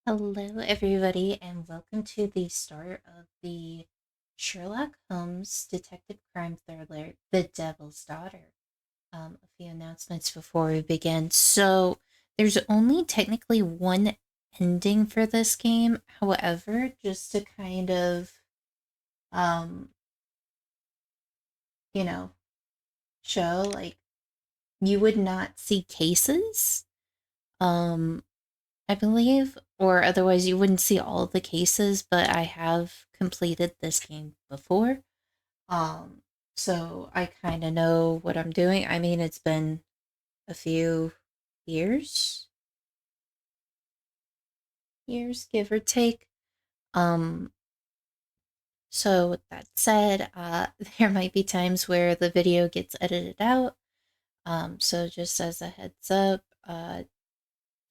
Hello, everybody, and welcome to the start of the Sherlock Holmes detective crime thriller, The Devil's Daughter. A few announcements before we begin. So, there's only technically one ending for this game. However, just to kind of, um, you know, show like you would not see cases. Um, I believe, or otherwise you wouldn't see all of the cases, but I have completed this game before. Um, so I kind of know what I'm doing. I mean, it's been a few years, give or take. Um, so with that said, there might be times where the video gets edited out. So just as a heads up,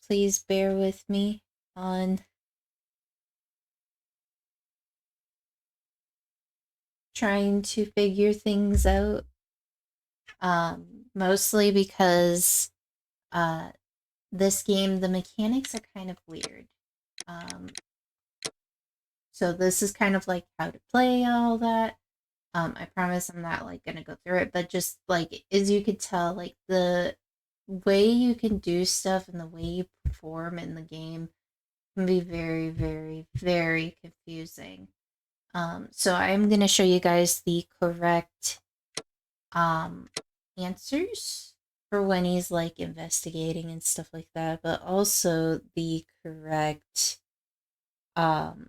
please bear with me on trying to figure things out. Mostly because uh, this game, the mechanics are kind of weird. Um, so this is kind of like how to play all that. I promise I'm not like gonna go through it, but just like as you could tell, like the way you can do stuff and the way you perform in the game can be very, very, very confusing. So I'm gonna show you guys the correct um answers for when he's like investigating and stuff like that, but also the correct um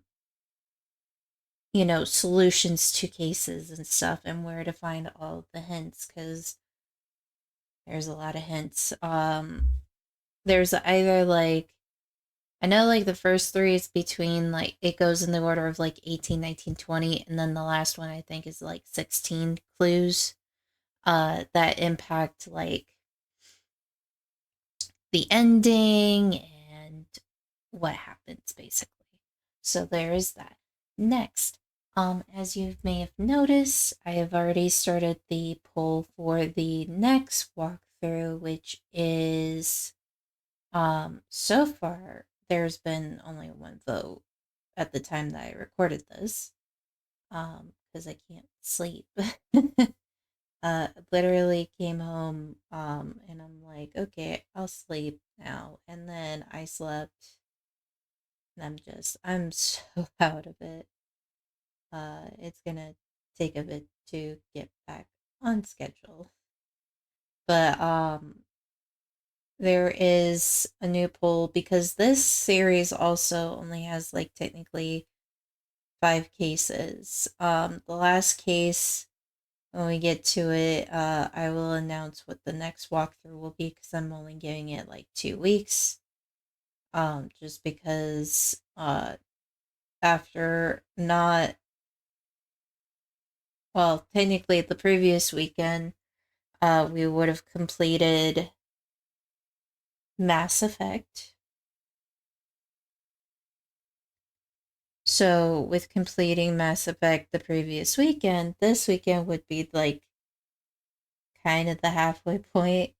solutions to cases and stuff and where to find all of the hints cuz there's a lot of hints. There's either like I know like the first three is between like it goes in the order of like 18, 19, 20, and then the last one I think is like 16 clues that impact like the ending and what happens basically. So there is that. Next, as you may have noticed, I have already started the poll for the next walkthrough, which is so far there's been only one vote at the time that I recorded this. Because I can't sleep. Literally came home and I'm like, okay, I'll sleep now. And then I slept and I'm so out of it. It's gonna take a bit to get back on schedule. But there is a new poll because this series also only has like technically 5 cases. The last case, when we get to it, I will announce what the next walkthrough will be because I'm only giving it like 2 weeks. Just because after not well, technically the previous weekend, we would have completed Mass Effect. So with completing Mass Effect the previous weekend, this weekend would be like kind of the halfway point.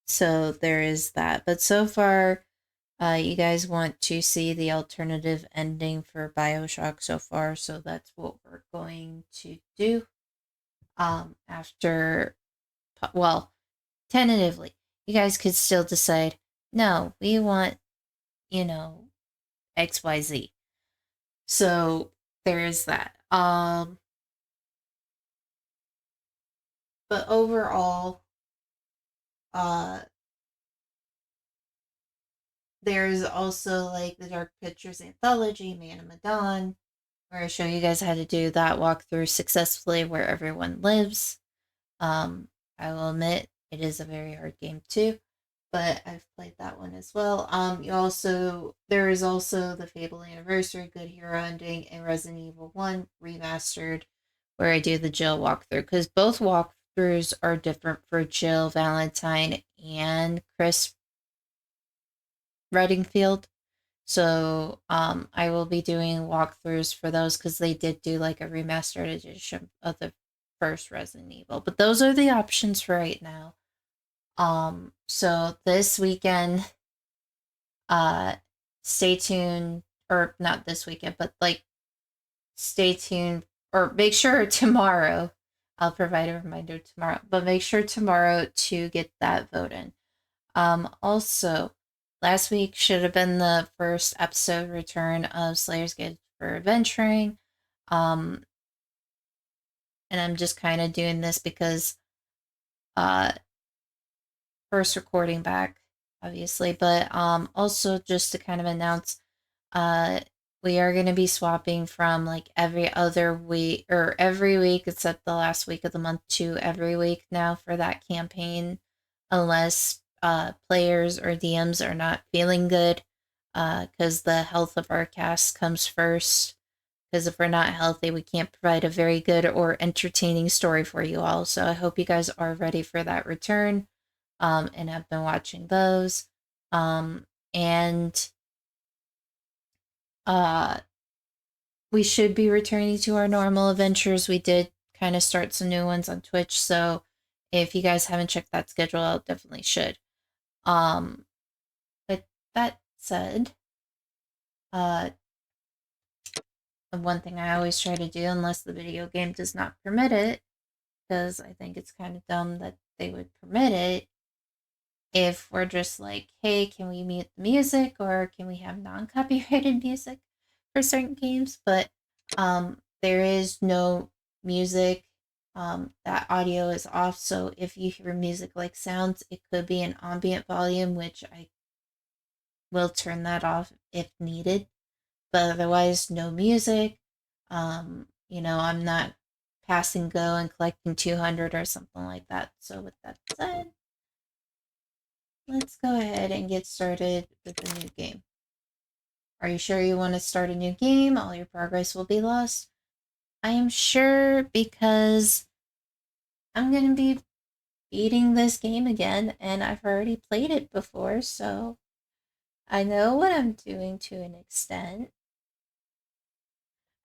So there is that. But so far, you guys want to see the alternative ending for Bioshock so far, so that's what we're going to do. After, well, tentatively, you guys could still decide, no, we want, you know, XYZ. So there is that. But overall, uh, there's also like the Dark Pictures anthology, Man of Medan, where I show you guys how to do that walkthrough successfully where everyone lives. I will admit it is a very hard game too, but I've played that one as well. There is also the Fable Anniversary, Good Hero Ending, and Resident Evil 1 remastered, where I do the Jill walkthrough because both walkthroughs are different for Jill Valentine and Chris Redingfield. So I will be doing walkthroughs for those because they did do like a remastered edition of the first Resident Evil. But those are the options for right now. So this weekend, uh, stay tuned, or not this weekend, but like stay tuned, or make sure tomorrow. I'll provide a reminder tomorrow, but make sure tomorrow to get that vote in. Also, last week should have been the first episode return of Slayer's Guide for Adventuring. And I'm just kind of doing this because first recording back, obviously, but also just to kind of announce we are going to be swapping from like every other week, or every week except the last week of the month, to every week now for that campaign, unless players or DMs are not feeling good, because the health of our cast comes first. Because if we're not healthy, we can't provide a very good or entertaining story for you all. So I hope you guys are ready for that return, and have been watching those. And we should be returning to our normal adventures. We did kind of start some new ones on Twitch, so if you guys haven't checked that schedule out, definitely should. With that said, the one thing I always try to do, unless the video game does not permit it, because I think it's kind of dumb that they would permit it, if we're just like, hey, can we mute the music, or can we have non-copyrighted music for certain games? But there is no music. That audio is off, so if you hear music like sounds, it could be an ambient volume, which I will turn that off if needed. But otherwise, no music. I'm not passing go and collecting 200 or something like that. So with that said, let's go ahead and get started with the new game. Are you sure you want to start a new game? All your progress will be lost. I am sure, because I'm going to be beating this game again, and I've already played it before, so I know what I'm doing to an extent.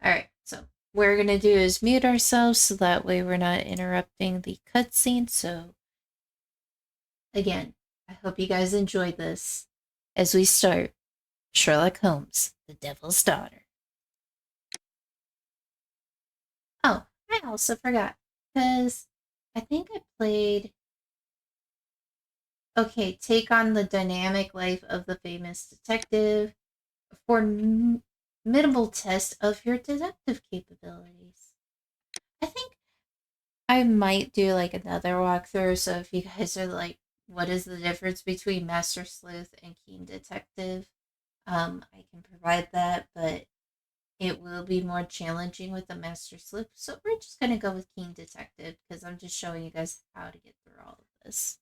Alright, so what we're going to do is mute ourselves so that way we're not interrupting the cutscene. So, again, I hope you guys enjoyed this as we start Sherlock Holmes, the Devil's Daughter. Oh, I also forgot, because I think I played... Okay, take on the dynamic life of the famous detective for minimal test of your deductive capabilities. I think I might do like another walkthrough, so if you guys are like, what is the difference between Master Sleuth and Keen Detective, I can provide that, but it will be more challenging with the Master Sleuth, so we're just going to go with Keen Detective, because I'm just showing you guys how to get through all of this.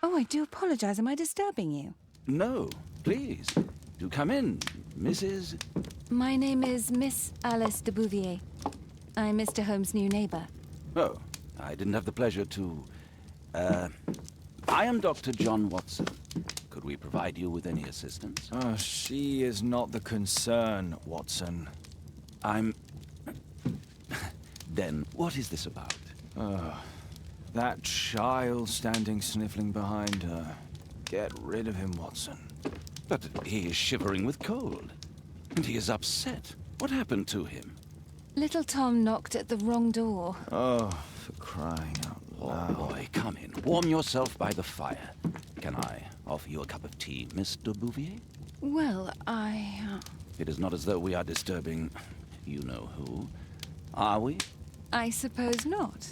Oh, I do apologize. Am I disturbing you? No, please. Do come in, Mrs. My name is Miss Alice de Bouvier. I'm Mr. Holmes' new neighbor. Oh, I didn't have the pleasure to... I am Dr. John Watson. Could we provide you with any assistance? Oh, she is not the concern, Watson. I'm... Then, what is this about? That child standing sniffling behind her. Get rid of him, Watson. But he is shivering with cold. And he is upset. What happened to him? Little Tom knocked at the wrong door. Oh, for crying out Oh, loud. boy, come in. Warm yourself by the fire. Can I offer you a cup of tea, Miss de Bouvier? Well, It is not as though we are disturbing you-know-who. Are we? I suppose not.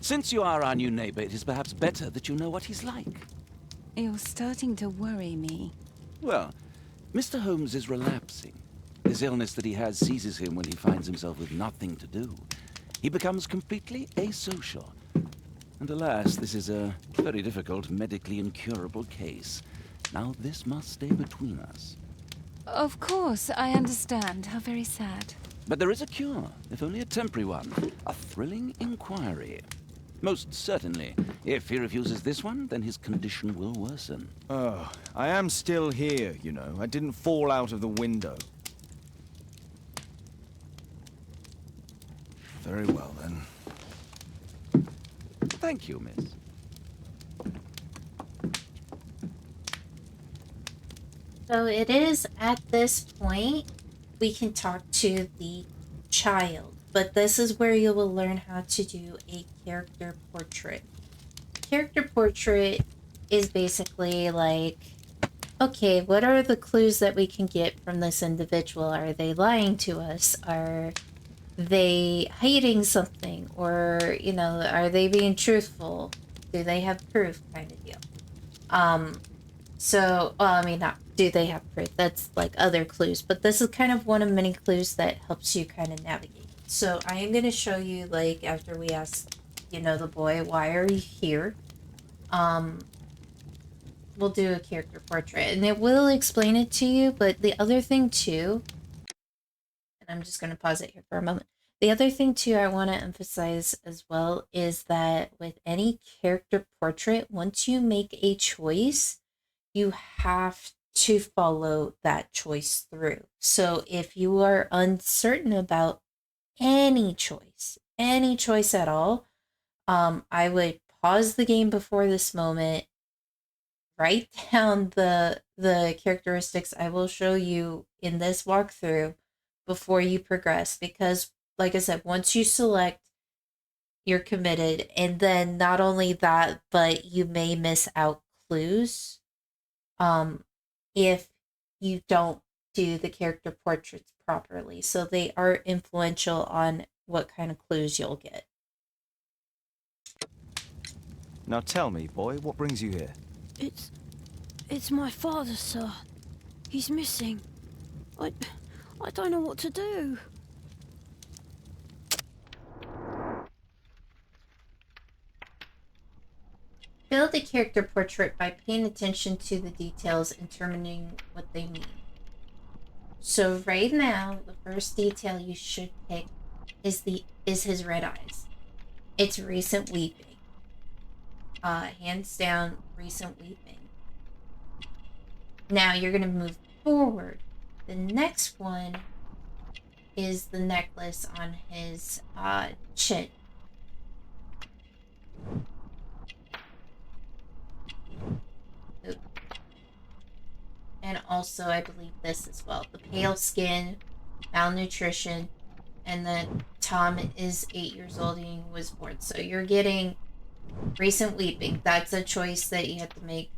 Since you are our new neighbor, it is perhaps better that you know what he's like. You're starting to worry me. Well, Mr. Holmes is relapsing. This illness that he has seizes him when he finds himself with nothing to do. He becomes completely asocial. And alas, this is a very difficult, medically incurable case. Now, this must stay between us. Of course, I understand. How very sad. But there is a cure, if only a temporary one. A thrilling inquiry. Most certainly. If he refuses this one, then his condition will worsen. Oh, I am still here, you know. I didn't fall out of the window. Very well, then. Thank you, miss. So it is at this point we can talk to the child, but this is where you will learn how to do a character portrait. Character portrait is basically like, okay, what are the clues that we can get from this individual? Are they lying to us? Are they hiding something? Or, you know, are they being truthful? Do they have proof, kind of deal? So, well, I mean, not do they have proof, that's like other clues, but this is kind of one of many clues that helps you kind of navigate. So I am going to show you, like, after we ask, you know, the boy, why are you here? We'll do a character portrait, and it will explain it to you, but the other thing too, and I'm just going to pause it here for a moment. The other thing too I want to emphasize as well is that with any character portrait, once you make a choice, you have to follow that choice through. So if you are uncertain about any choice at all, I would pause the game before this moment, write down the characteristics I will show you in this walkthrough before you progress, because like I said, once you select, you're committed. And then not only that, but you may miss out clues if you don't do the character portraits properly. So they are influential on what kind of clues you'll get. Now tell me, boy, what brings you here? It's my father, sir. He's missing. I don't know what to do. Build a character portrait by paying attention to the details and determining what they mean. So right now, the first detail you should pick is his red eyes. It's recent weeping. Hands down, recent weeping. Now you're gonna move forward. The next one is the necklace on his chin. And also, I believe this as well. The pale skin, malnutrition, and then Tom is 8 years old and he was born. So you're getting recent weeping. That's a choice that you have to make.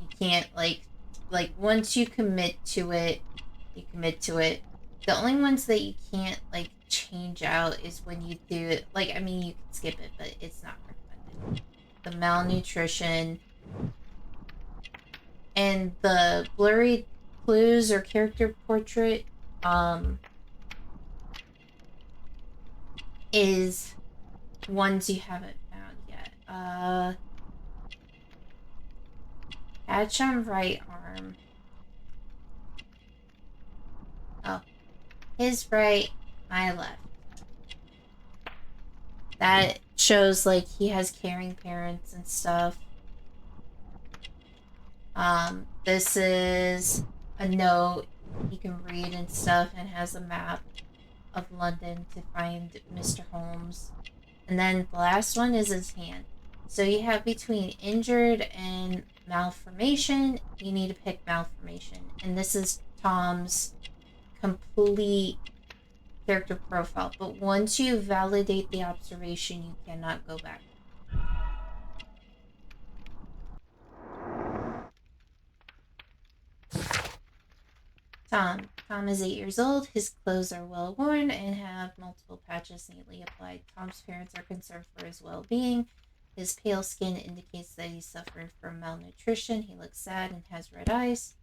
You can't, like once you commit to it, you commit to it. The only ones that you can't, like, change out is when you do it. Like, I mean, you can skip it, but it's not recommended. The malnutrition... And the blurry clues or character portrait is ones you haven't found yet. Patch on right arm. Oh. His right, my left. That shows like he has caring parents and stuff. This is a note he can read and stuff, and has a map of London to find Mr. Holmes. And then the last one is his hand. So you have between injured and malformation. You need to pick malformation. And this is Tom's complete character profile. But once you validate the observation, you cannot go back. Tom is 8 years old. His clothes are well worn and have multiple patches neatly applied. Tom's parents are concerned for his well-being. His pale skin indicates that he's suffering from malnutrition. He looks sad and has red eyes.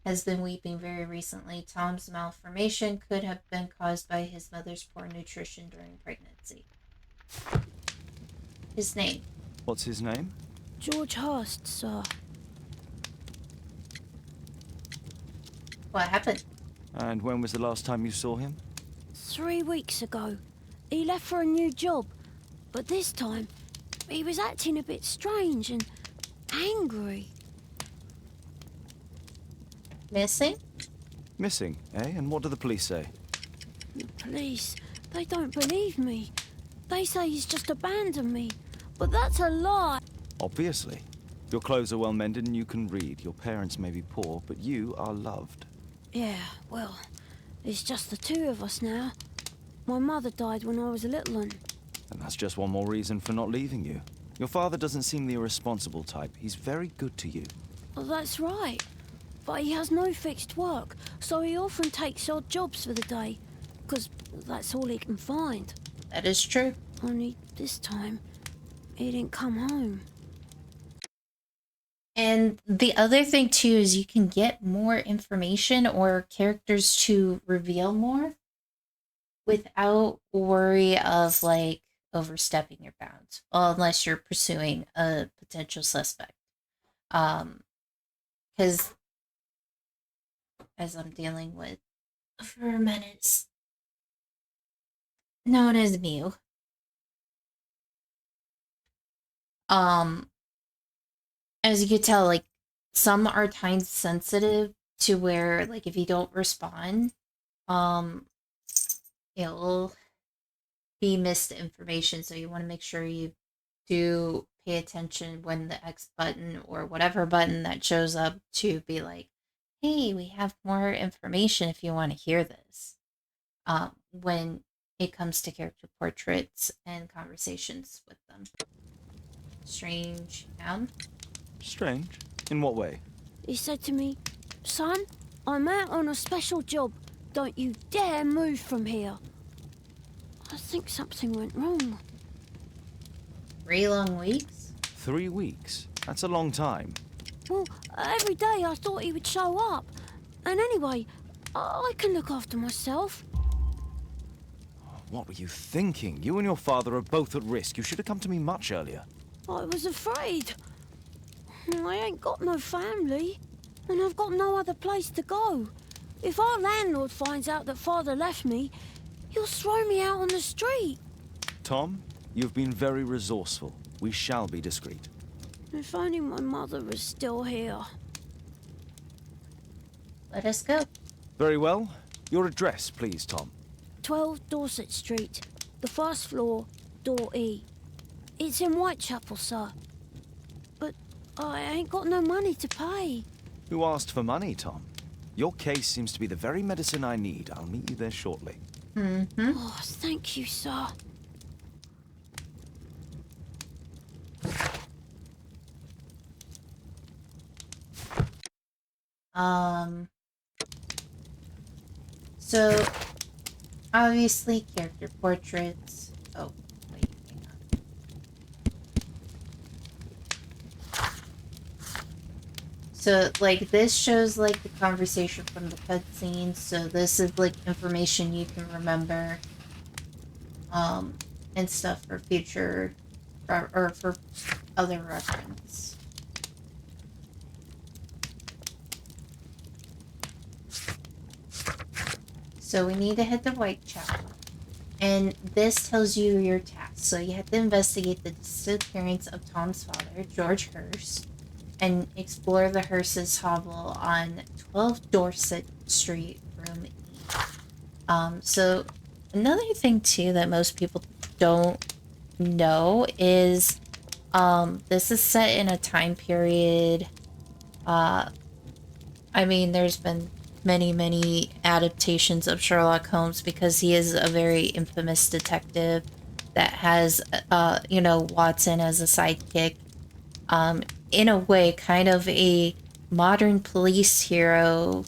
Has been weeping very recently. Tom's malformation could have been caused by his mother's poor nutrition during pregnancy. His name. What's his name? George Hurst, sir. What happened? And when was the last time you saw him? 3 weeks ago. He left for a new job. But this time, he was acting a bit strange and angry. Missing? Missing, eh? And what do the police say? The police, they don't believe me. They say he's just abandoned me. But that's a lie. Obviously. Your clothes are well mended and you can read. Your parents may be poor, but you are loved. Yeah, well, it's just the two of us now. My mother died when I was a little one. And that's just one more reason for not leaving you. Your father doesn't seem the irresponsible type. He's very good to you. Well, that's right. But he has no fixed work, so he often takes odd jobs for the day. Because that's all he can find. That is true. Only this time, he didn't come home. And the other thing too is you can get more information or characters to reveal more without worry of like overstepping your bounds. Well, unless you're pursuing a potential suspect. Because as I'm dealing with for a minute, known as Mew. As you could tell, like, some are time sensitive to where, like, if you don't respond, it'll be missed information. So you want to make sure you do pay attention when the X button or whatever button that shows up to be like, hey, we have more information if you want to hear this. When it comes to character portraits and conversations with them. Strange noun. Strange? In what way? He said to me, "Son, I'm out on a special job. Don't you dare move from here." I think something went wrong. 3 long weeks? 3 weeks? That's a long time. Well, every day I thought he would show up. And anyway, I can look after myself. What were you thinking? You and your father are both at risk. You should have come to me much earlier. I was afraid. I ain't got no family, and I've got no other place to go. If our landlord finds out that Father left me, he'll throw me out on the street. Tom, you've been very resourceful. We shall be discreet. If only my mother was still here. Let us go. Very well. Your address, please, Tom. 12 Dorset Street, the first floor, door E. It's in Whitechapel, sir. But I ain't got no money to pay. Who asked for money, Tom? Your case seems to be the very medicine I need. I'll meet you there shortly. Mm-hmm. Oh, thank you, sir. So, obviously, character portraits. Oh, wait, hang on. So, like, this shows, like, the conversation from the cutscene. So, this is, like, information you can remember. And stuff for future, or for other reference. So we need to head to Whitechapel. And this tells you your task. So you have to investigate the disappearance of Tom's father, George Hurst, and explore the Hurst's hovel on 12 Dorset Street, room E. So another thing too that most people don't know is this is set in a time period. I mean, there's been many adaptations of Sherlock Holmes because he is a very infamous detective that has, you know, Watson as a sidekick. In a way, kind of a modern police hero,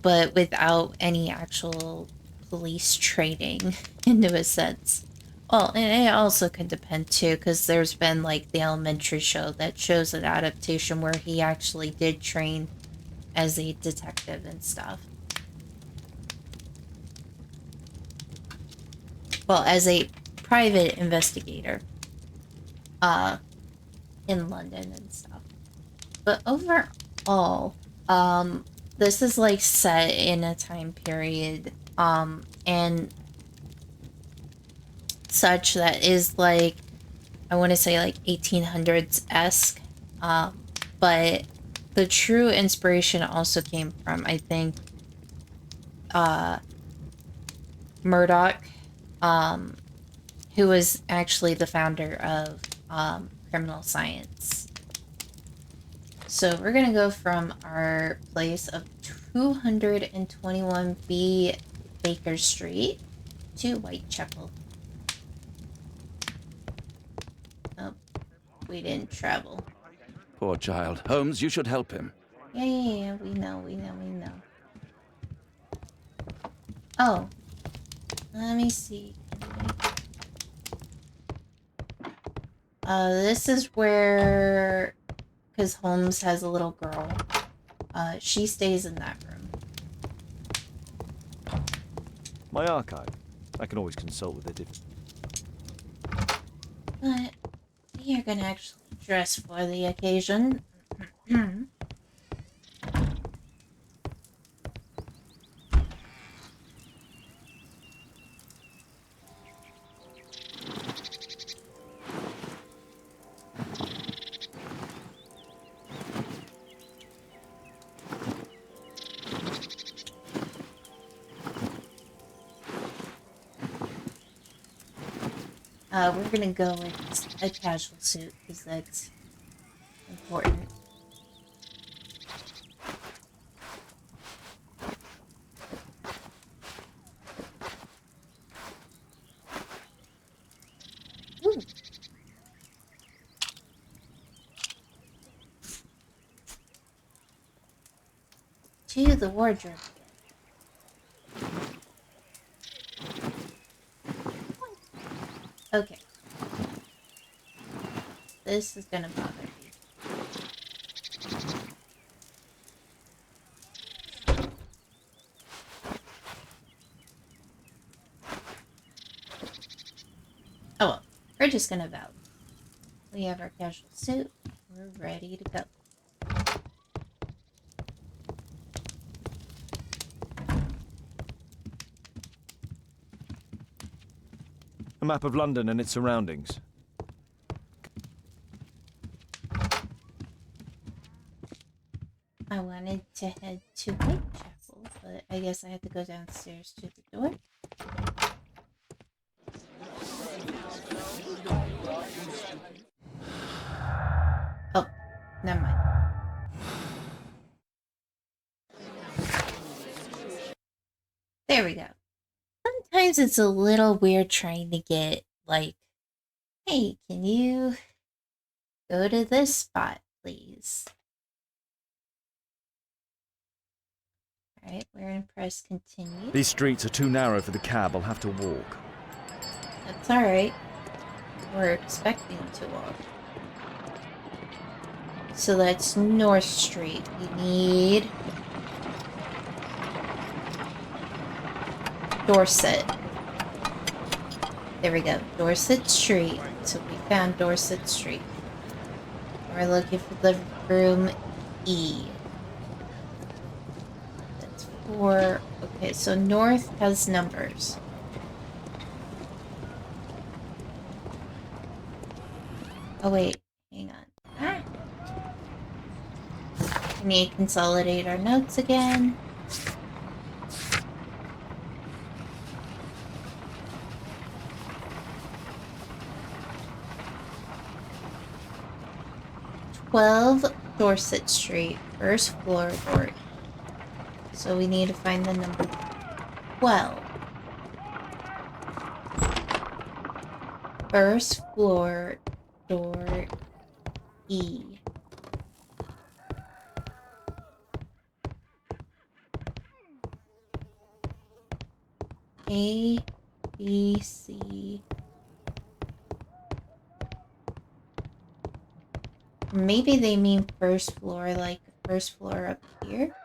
but without any actual police training, into a sense. Well, and it also can depend too, because there's been like the elementary show that shows an adaptation where he actually did train as a detective and stuff. Well, as a private investigator in London and stuff. But overall, this is like set in a time period and such that is like, I want to say like 1800s-esque, but the true inspiration also came from, I think, Murdoch, who was actually the founder of criminal science. So we're gonna go from our place of 221B Baker Street to Whitechapel. Oh, we didn't travel. Poor child. Holmes, you should help him. Yeah, we know. Oh, let me see. This is where, because Holmes has a little girl, she stays in that room. My archive. I can always consult with it if... But you're gonna actually dress for the occasion. We're gonna go with a casual suit because that's important. Ooh. To the wardrobe. Okay. This is gonna bother you. Oh well, we're just gonna vote. We have our casual suit. We're ready to go. A map of London and its surroundings. I wanted to head to Whitechapel, but I guess I have to go downstairs to the door. Oh, never mind. There we go. Sometimes it's a little weird trying to get, like, hey, can you go to this spot, please? Alright, we're gonna press continue. These streets are too narrow for the cab. I'll have to walk. That's alright. We're expecting to walk. So that's North Street. We need Dorset. There we go. Dorset Street. So we found Dorset Street. We're looking for the room E. That's 4. Okay, so North has numbers. Oh wait, hang on. Ah. We need to consolidate our notes again. Dorset Street, first floor, door. So we need to find the number 12. First floor, door E. A, B, C. Maybe they mean first floor, like first floor up here.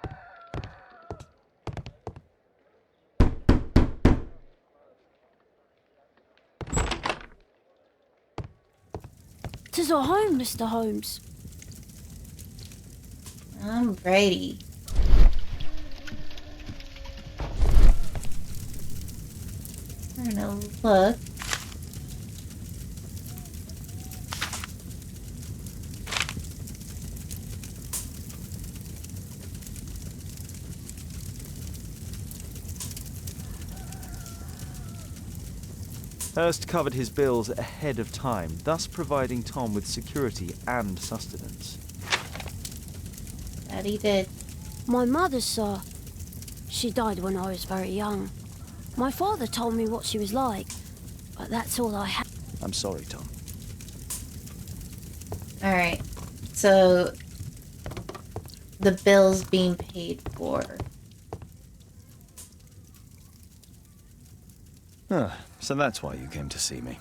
"'Tis our home, Mr. Holmes." I'm ready. We're gonna look. Hurst covered his bills ahead of time, thus providing Tom with security and sustenance. That he did. "My mother, sir. She died when I was very young. My father told me what she was like, but that's all I have." I'm sorry, Tom. Alright. So the bill's being paid for. So that's why you came to see me.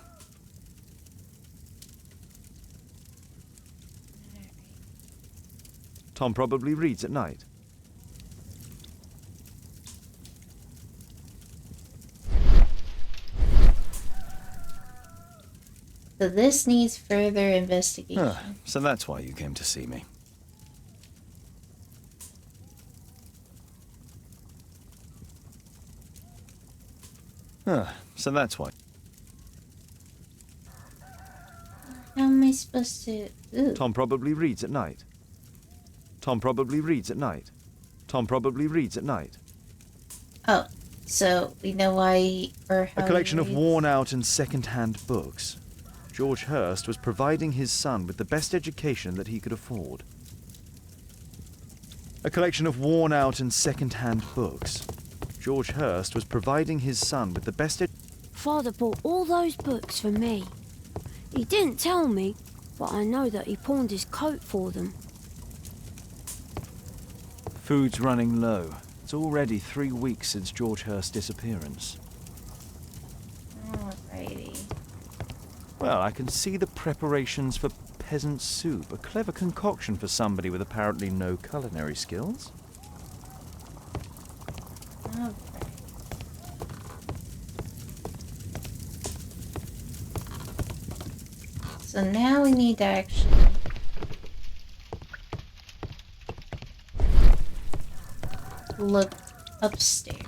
Tom probably reads at night. So this needs further investigation. So that's why you came to see me. So that's why. How am I supposed to... Ooh. Tom probably reads at night. Tom probably reads at night. Tom probably reads at night. Oh, so we know why or how A collection he of reads. worn-out and second-hand books. George Hurst was providing his son with the best education that he could afford. A collection of worn-out and second-hand books. George Hurst was providing his son with the best Father bought all those books for me. He didn't tell me, but I know that he pawned his coat for them. Food's running low. It's already 3 weeks since George Hurst's disappearance. Alrighty. Well, I can see the preparations for peasant soup. A clever concoction for somebody with apparently no culinary skills. Okay. So now we need to actually look upstairs.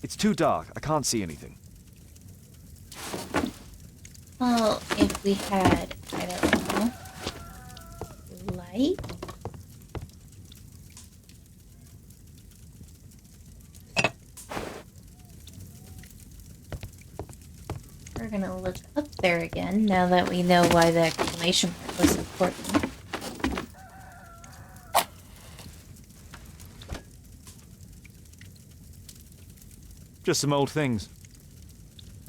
It's too dark. I can't see anything. Well, if we had, I don't know, light? We're gonna look up there again, now that we know why the exclamation mark was important. Just some old things.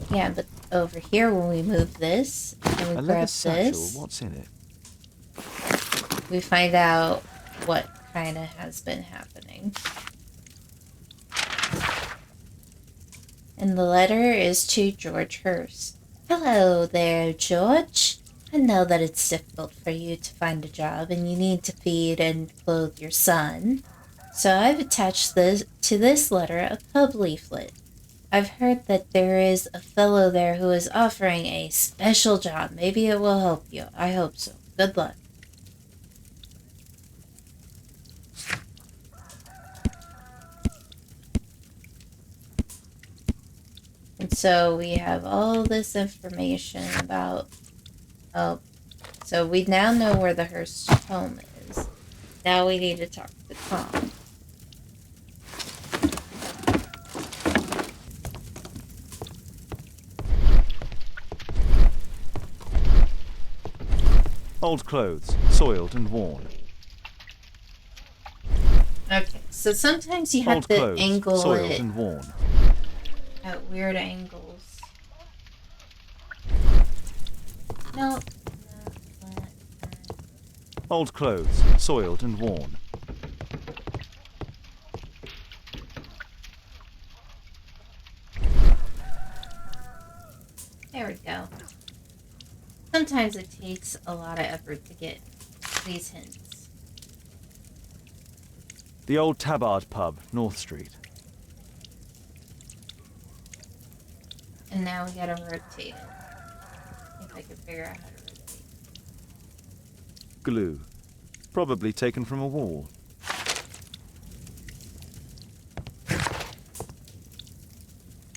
Yeah, but over here when we move this, and we A leather grab satchel. this, What's in it? we find out what kind of has been happening. And the letter is to George Hurst. Hello there, George. I know that it's difficult for you to find a job and you need to feed and clothe your son. So I've attached to this letter a pub leaflet. I've heard that there is a fellow there who is offering a special job. Maybe it will help you. I hope so. Good luck. So we have all this information about... Oh, so we now know where the Hurst home is. Now we need to talk to Tom. Old clothes, soiled and worn. Okay, so sometimes you have Old to clothes, angle soiled it and worn. at weird angles. No. Old clothes, soiled and worn. There we go. Sometimes it takes a lot of effort to get these hints. The Old Tabard Pub, North Street. And now we gotta rotate it. If I can figure out how to rotate. Glue. Probably taken from a wall.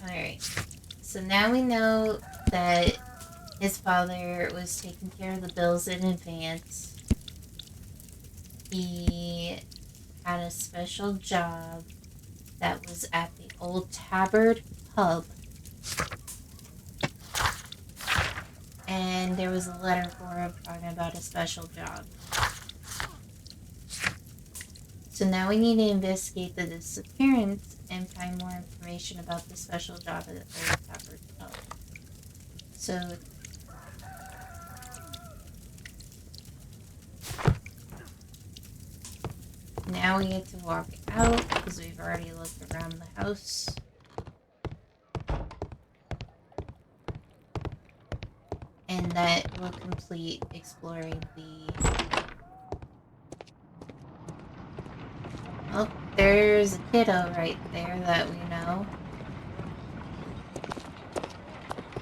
Alright. So now we know that his father was taking care of the bills in advance. He had a special job that was at the Old Tabard Pub. And there was a letter for him talking about a special job. So now we need to investigate the disappearance and find more information about the special job at the Old Tabard Pub. So now we get to walk out because we've already looked around the house. And that will complete exploring the... Oh, there's a kiddo right there that we know.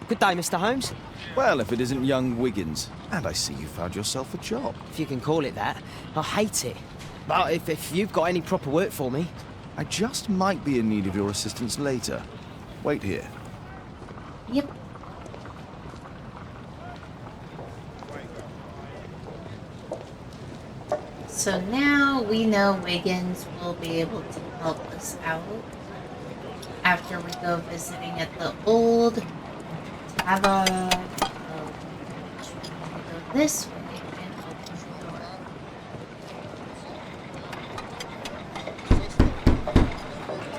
Good day, Mr. Holmes. Well, if it isn't young Wiggins. And I see you found yourself a job. If you can call it that. I hate it. But if you've got any proper work for me... I just might be in need of your assistance later. Wait here. Yep. So now we know Wiggins will be able to help us out after we go visiting at the Old Tabard. Go this way and open the door.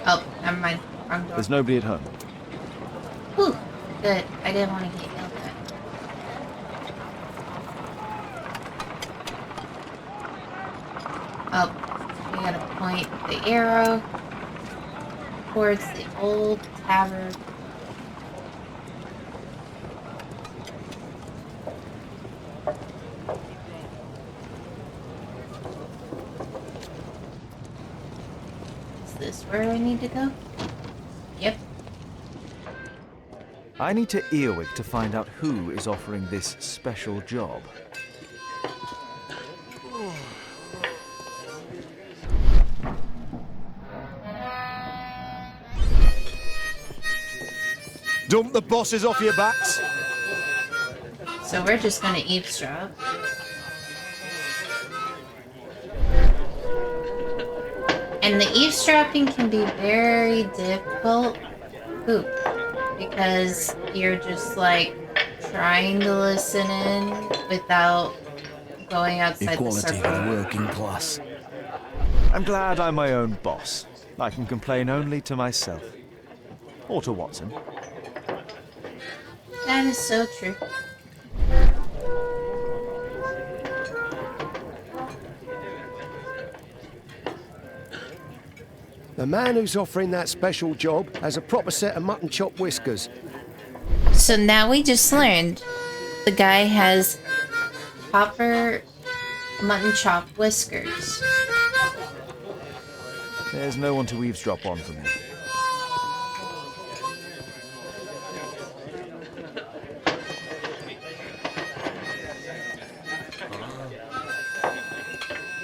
Oh, never mind. Wrong door. There's nobody at home. Whew, good. I didn't want to get yelled at. Oh, we gotta point the arrow towards the Old Tabard. Is this where I need to go? Yep. I need to earwig to find out who is offering this special job. Dump the bosses off your backs. So we're just gonna eavesdrop. And the eavesdropping can be very difficult. Ooh. Because you're just like trying to listen in without going outside the circle. working class. I'm glad I'm my own boss. I can complain only to myself. Or to Watson. That is so true. The man who's offering that special job has a proper set of mutton chop whiskers. So now we just learned the guy has proper mutton chop whiskers. There's no one to eavesdrop on from here.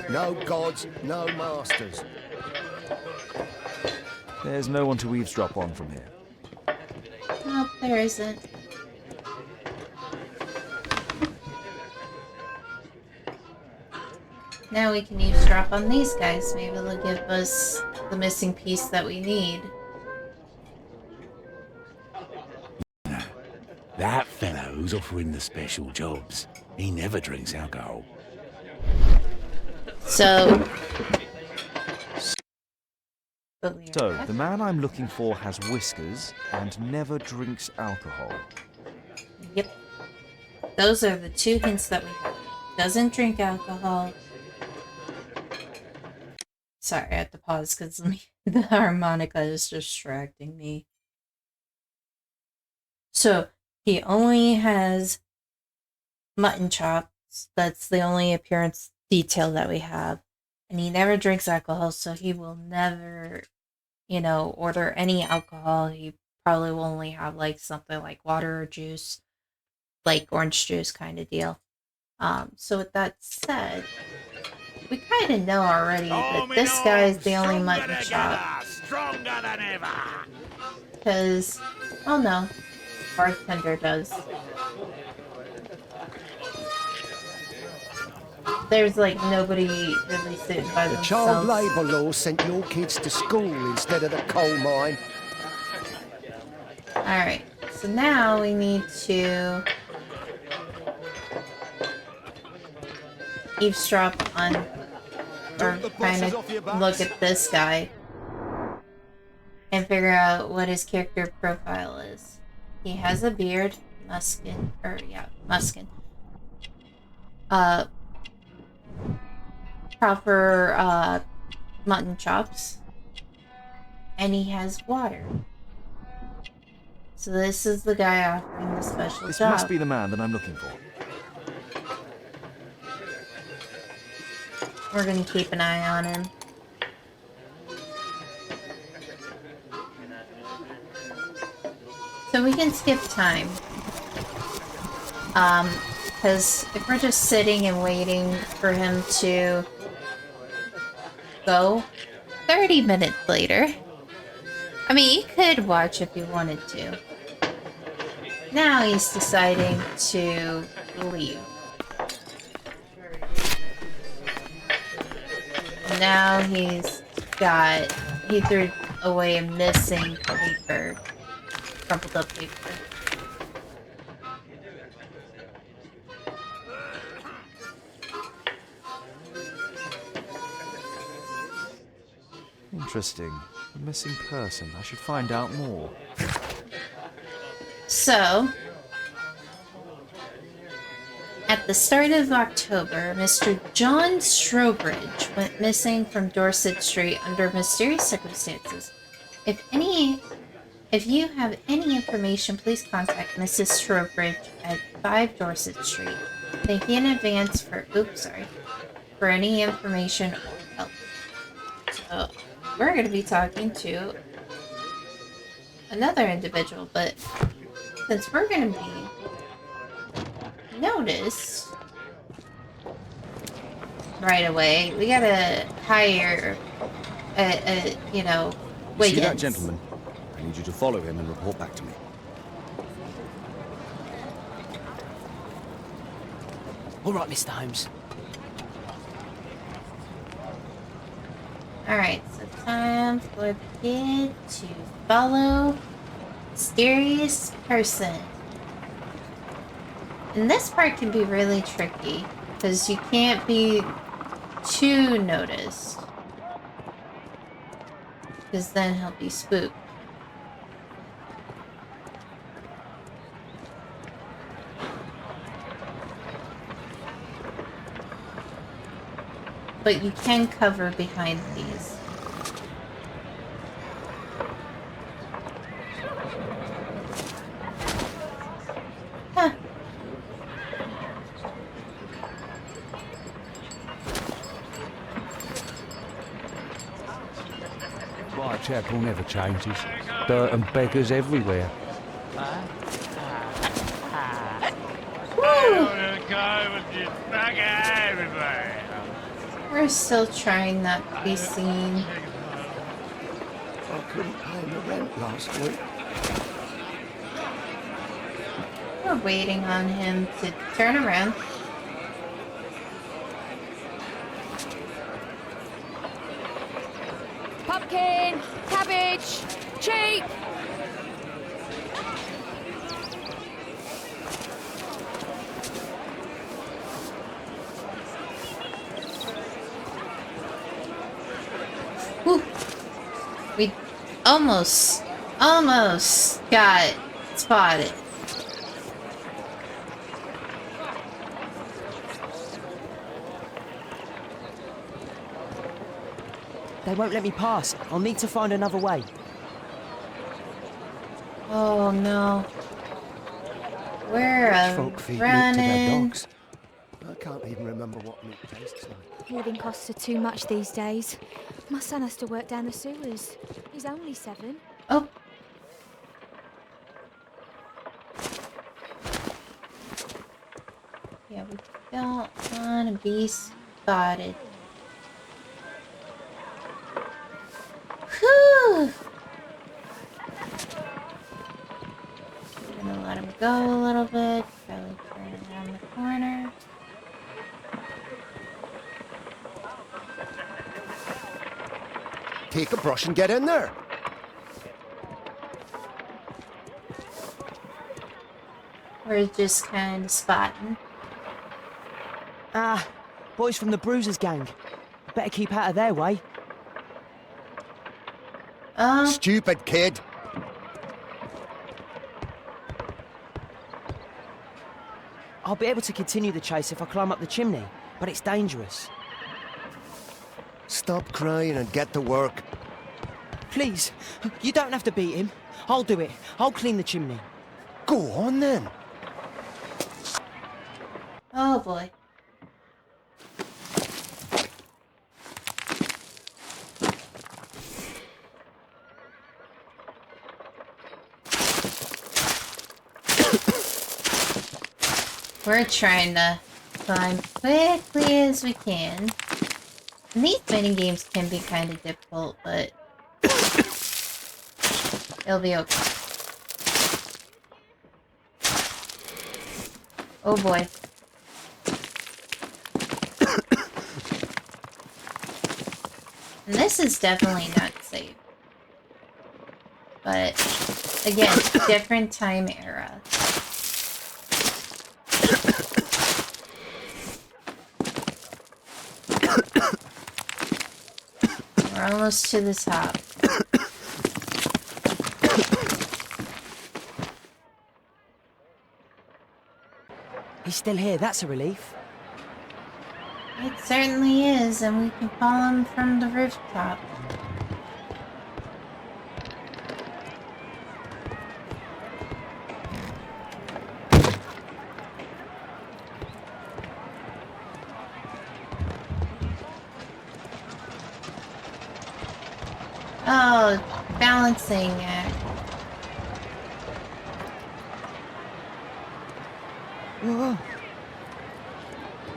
No gods, no masters. There's no one to eavesdrop on from here. Well, there isn't. Now we can eavesdrop on these guys. Maybe they'll give us the missing piece that we need. That fellow who's offering the special jobs, he never drinks alcohol. So, So, the man I'm looking for has whiskers and never drinks alcohol. yep. Those are the two hints that we have. Doesn't drink alcohol. Sorry, I had to pause because the harmonica is distracting me. So, he only has mutton chops. That's the only appearance detail that we have. And he never drinks alcohol, so he will never, order any alcohol. He probably will only have like something like water or juice, like orange juice kind of deal. So with that said, we kind of know already that this guy is the only mutton chop. Stronger than ever. Because, oh no, bartender does. There's like nobody really sitting by The themselves. child labour law sent your kids to school instead of the coal mine. Alright, so now we need to eavesdrop on, or kind of look at this guy and figure out what his character profile is. He has a beard, Muskin. Proper mutton chops, and he has water. So this is the guy offering the special This job. must be the man that I'm looking for. We're gonna keep an eye on him. So we can skip time. Because if we're just sitting and waiting for him to go 30 minutes later. I mean, you could watch if you wanted to. Now he's deciding to leave. Now he threw away a missing paper. Crumpled up paper. Interesting. A missing person. I should find out more. So, at the start of October, Mr. John Strobridge went missing from Dorset Street under mysterious circumstances. If you have any information, please contact Mrs. Strobridge at 5 Dorset Street. Thank you in advance for any information or help. So, we're going to be talking to another individual, but since we're going to be noticed right away, we got to hire Wiggins. See that gentleman? I need you to follow him and report back to me. All right, Mr. Holmes. Alright, so time for the kid to follow mysterious person. And this part can be really tricky, because you can't be too noticed. Because then he'll be spooked. But you can cover behind these. Huh. Whitechapel never changes. Dirt and beggars everywhere. We're still trying not to be seen. I couldn't pay the rent last week. We're waiting on him to turn around. Pumpkin, cabbage, cheap. Whew. We almost got spotted. They won't let me pass. I'll need to find another way. Oh no. We're Folk feed meat to their running. dogs. I can't even remember what meat tastes like. Living costs are too much these days. My son has to work down the sewers. He's only 7. Oh. Yeah, we don't want to be spotted. Whew. I'm gonna let him go a little bit. Probably turn around the corner. Take a brush and get in there. We're just kind of spotting. Ah, boys from the Bruisers gang. Better keep out of their way. Stupid kid. I'll be able to continue the chase if I climb up the chimney, but it's dangerous. Stop crying and get to work. Please, you don't have to beat him. I'll do it. I'll clean the chimney. Go on then. Oh boy. We're trying to climb quickly as we can. And these mini games can be kind of difficult, but it'll be okay. Oh boy. And this is definitely not safe. But again, different time era. We're almost to the top. He's still here, that's a relief. It certainly is, and we can call him from the rooftop. Oh, balancing act. Whoa.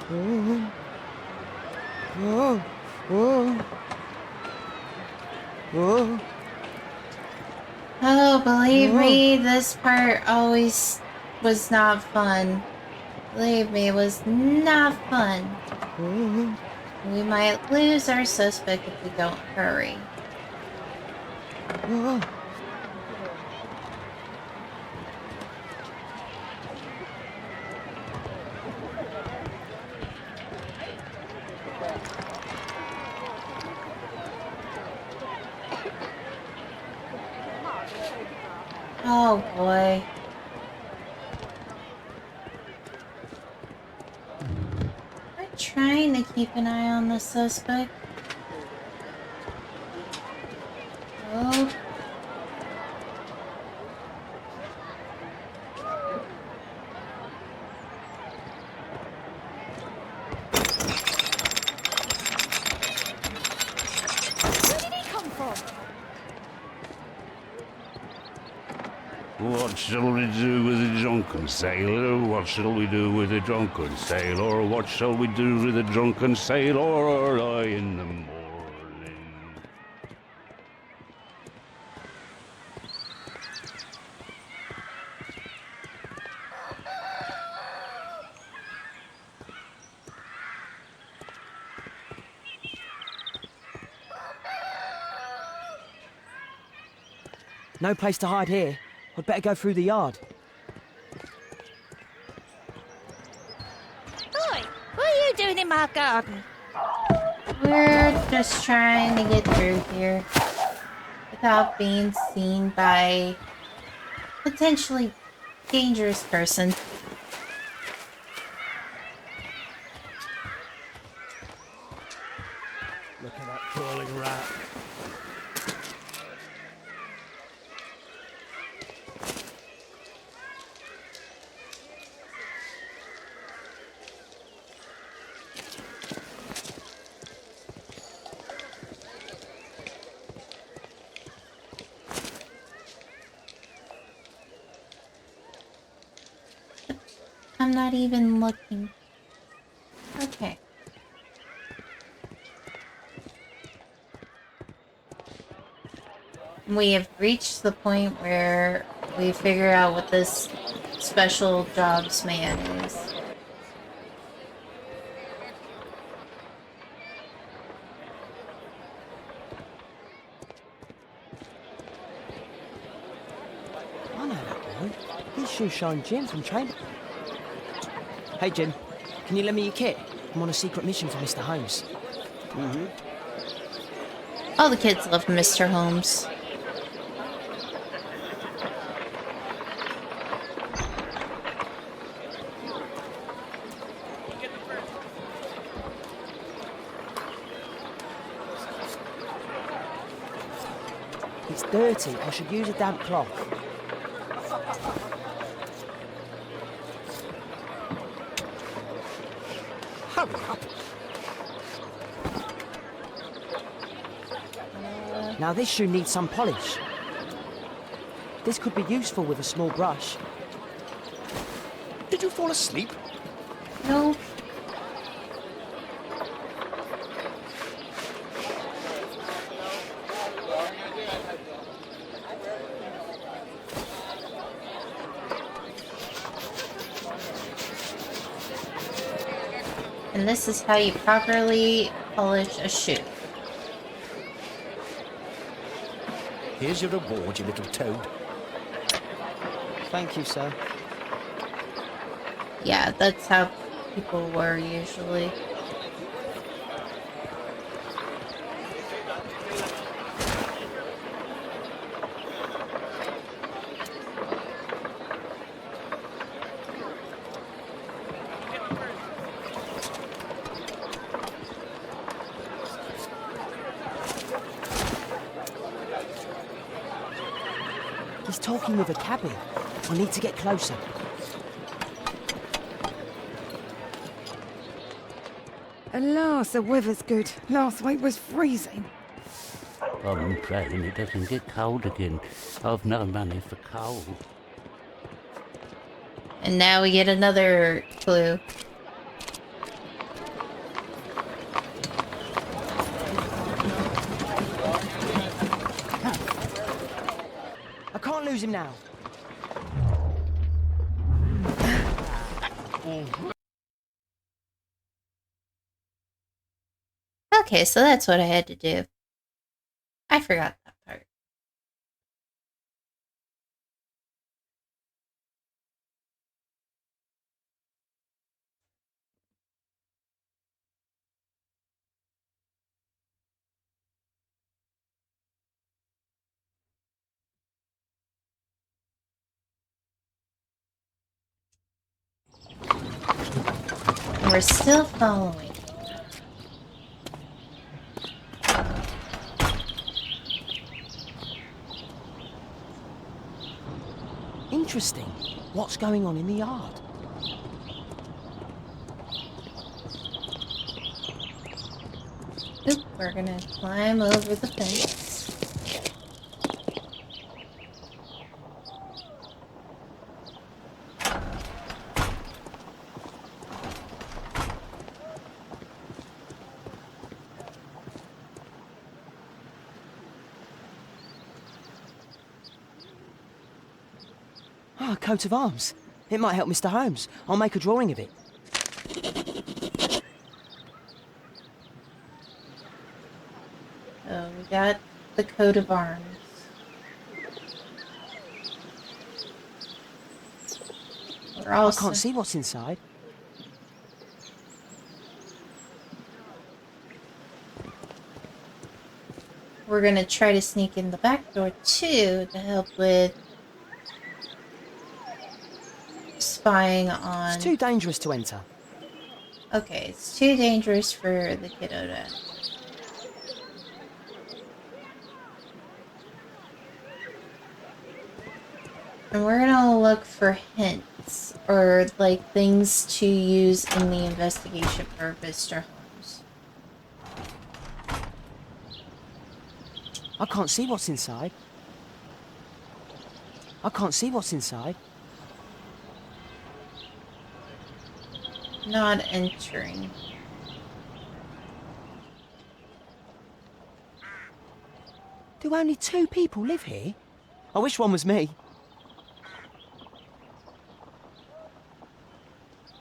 Whoa. Whoa. Whoa. Whoa. Oh, believe me, this part always was not fun. Believe me, it was not fun. Whoa. We might lose our suspect if we don't hurry. Whoa. Oh boy. We're trying to keep an eye on the suspect. Oh. What shall we do with a drunken sailor? What shall we do with a drunken sailor? What shall we do with a drunken sailor early in the morning? No place to hide here. I'd better go through the yard. Oi, what are you doing in my garden? We're just trying to get through here without being seen by potentially dangerous person. Look at that crawling rat. I'm not even looking. Okay. We have reached the point where we figure out what this special jobs man is. I know that boy. He's shoe shine Jim from training. Hey, Jim. Can you lend me your kit? I'm on a secret mission for Mr. Holmes. All the kids love Mr. Holmes. It's dirty. I should use a damp cloth. Hurry up. Now this shoe needs some polish. This could be useful with a small brush. Did you fall asleep? No. And this is how you properly polish a shoe. Here's your reward, you little toad. Thank you, sir. Yeah, that's how people were usually. He's talking with a cabin. I need to get closer. Alas, the weather's good. Last week was freezing. I'm praying it doesn't get cold again. I've no money for coal. And now we get another clue. I can't lose him now. Okay, so that's what I had to do. I forgot that part. And we're still following. Interesting. What's going on in the yard? Oop, we're gonna climb over the fence. Ah, a coat of arms. It might help Mr. Holmes. I'll make a drawing of it. So we got the coat of arms. We're I also can't see what's inside. we're gonna try to sneak in the back door too to help with spying on. It's too dangerous to enter. Okay, it's too dangerous for the kiddo to. And we're gonna look for hints or like things to use in the investigation for Mr. Holmes. I can't see what's inside. I can't see what's inside. Not entering. Do only 2 people live here? I wish one was me.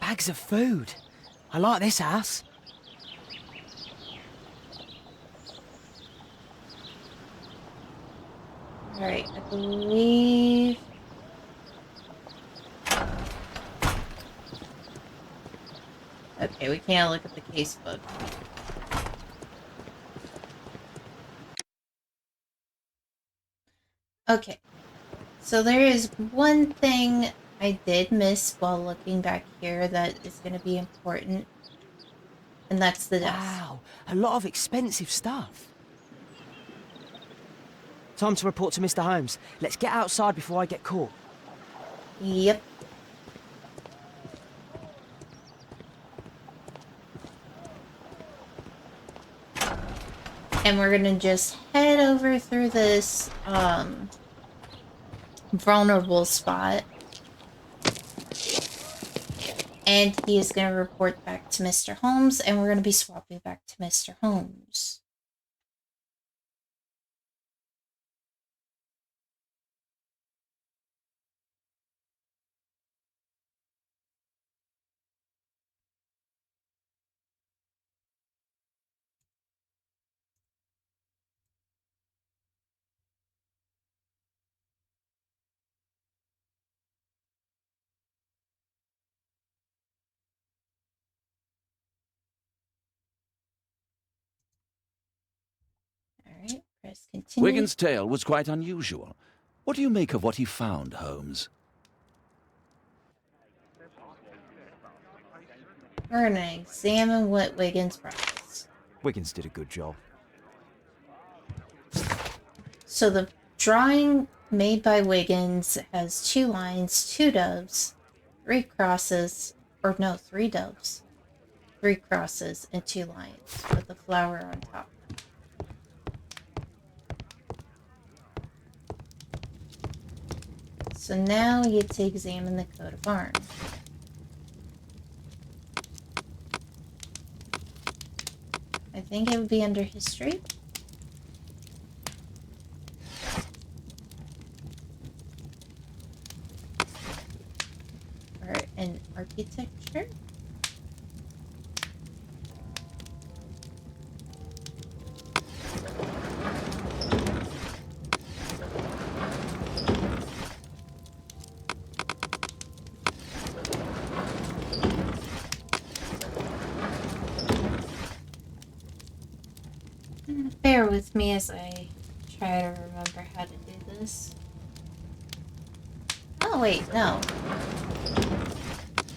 Bags of food. I like this house. Alright, I believe. Okay, we can't look at the casebook. Okay, so there is one thing I did miss while looking back here that is going to be important, and that's the desk. Wow, a lot of expensive stuff. Time to report to Mr. Holmes. Let's get outside before I get caught. Yep. And we're gonna just head over through this vulnerable spot. And he is gonna report back to Mr. Holmes, and we're gonna be swapping back to Mr. Holmes. Alright, press continue. Wiggin's tale was quite unusual. What do you make of what he found, Holmes? We're gonna examine what Wiggins brought us. Wiggins did a good job. So the drawing made by Wiggins has 2 lines, 2 doves, 3 crosses, or no, 3 doves, 3 crosses, and 2 lines with a flower on top. So now we get to examine the coat of arms. I think it would be under history. Or in architecture. Bear with me as I try to remember how to do this. Oh wait, no.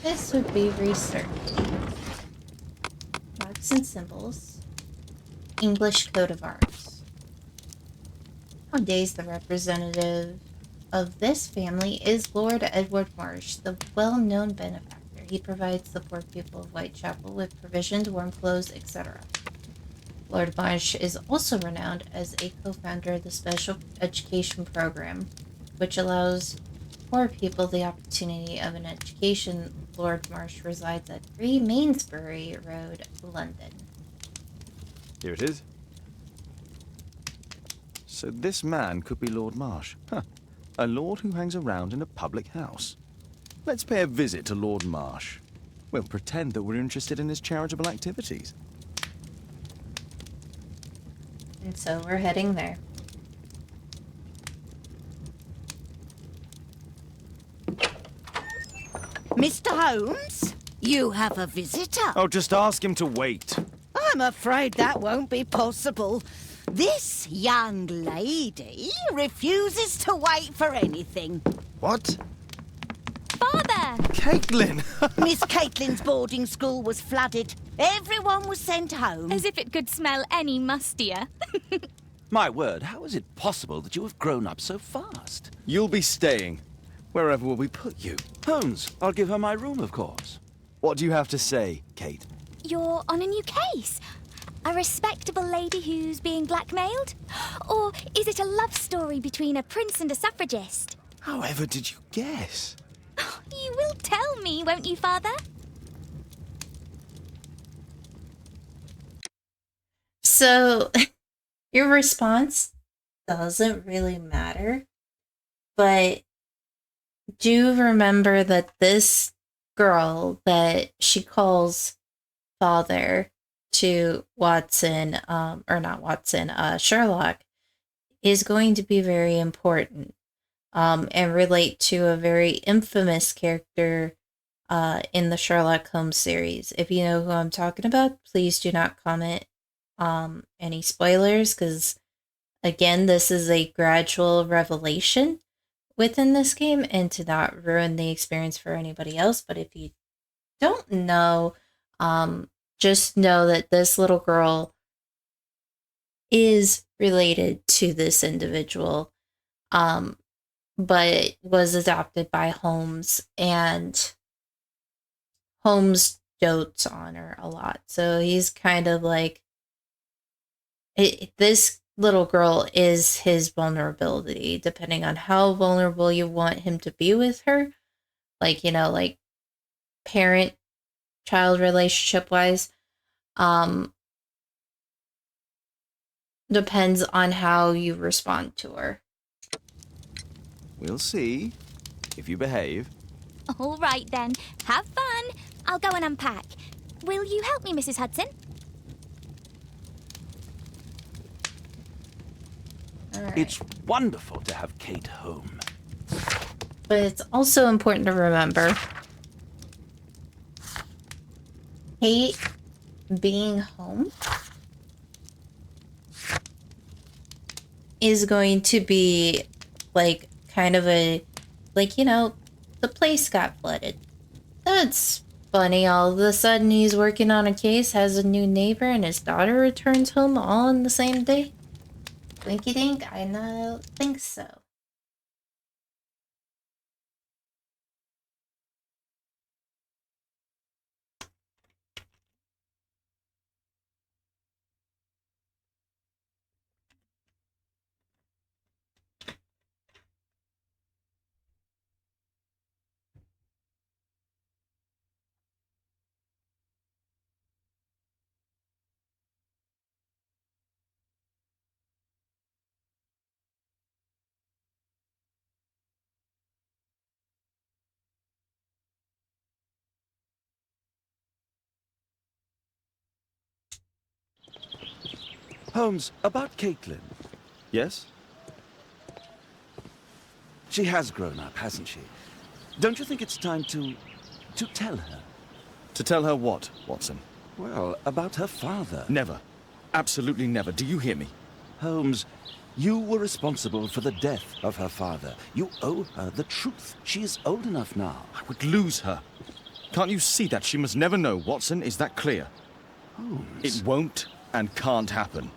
This would be research. Marks and symbols. English coat of arms. Nowadays, the representative of this family is Lord Edward Marsh, the well-known benefactor. He provides the poor people of Whitechapel with provisions, warm clothes, etc. Lord Marsh is also renowned as a co-founder of the Special Education Program, which allows poor people the opportunity of an education. Lord Marsh resides at 3 Mainsbury Road, London. Here it is. So this man could be Lord Marsh. Huh. A lord who hangs around in a public house. Let's pay a visit to Lord Marsh. We'll pretend that we're interested in his charitable activities. And so we're heading there. Mr. Holmes, you have a visitor. Oh, just ask him to wait. I'm afraid that won't be possible. This young lady refuses to wait for anything. What? Father! Caitlin! Miss Caitlin's boarding school was flooded. Everyone was sent home. As if it could smell any mustier. My word, how is it possible that you have grown up so fast? You'll be staying. Wherever will we put you? Holmes, I'll give her my room, of course. What do you have to say, Kate? You're on a new case. A respectable lady who's being blackmailed? Or is it a love story between a prince and a suffragist? However did you guess? You will tell me, won't you, Father? So, your response doesn't really matter, but do remember that this girl that she calls father to Watson, or not Watson, Sherlock, is going to be very important, and relate to a very infamous character in the Sherlock Holmes series. If you know who I'm talking about, please do not comment any spoilers, because again, this is a gradual revelation within this game, and to not ruin the experience for anybody else. But if you don't know, just know that this little girl is related to this individual, but was adopted by Holmes, and Holmes dotes on her a lot. So he's kind of like, this little girl is his vulnerability, depending on how vulnerable you want him to be with her. Like, you know, like parent-child relationship-wise. Depends on how you respond to her. We'll see. If you behave. All right, then. Have fun. I'll go and unpack. Will you help me, Mrs. Hudson? Right. It's wonderful to have Kate home. But it's also important to remember, Kate being home is going to be like kind of a, like, you know, the place got flooded. That's funny. All of a sudden he's working on a case, has a new neighbor, and his daughter returns home all in the same day. Winky dink? I don't think so. Holmes, about Caitlin. Yes? She has grown up, hasn't she? Don't you think it's time to tell her? To tell her what, Watson? Well, about her father. Never. Absolutely never. Do you hear me? Holmes, you were responsible for the death of her father. You owe her the truth. She is old enough now. I would lose her. Can't you see that? She must never know, Watson. Is that clear? Holmes. It won't and can't happen.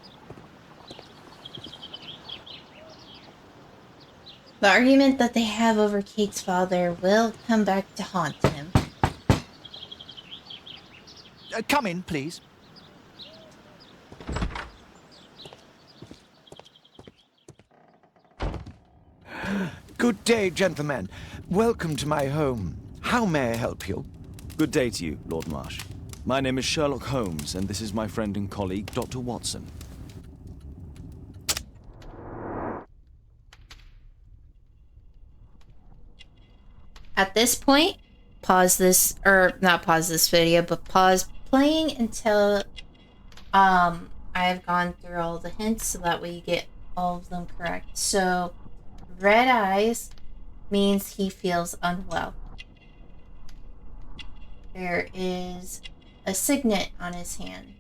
The argument that they have over Kate's father will come back to haunt him. Come in, please. Good day, gentlemen. Welcome to my home. How may I help you? Good day to you, Lord Marsh. My name is Sherlock Holmes, and this is my friend and colleague, Dr. Watson. At this point, pause this, or not pause this video, but pause playing until I've gone through all the hints so that we get all of them correct. So, red eyes means he feels unwell. There is a signet on his hand.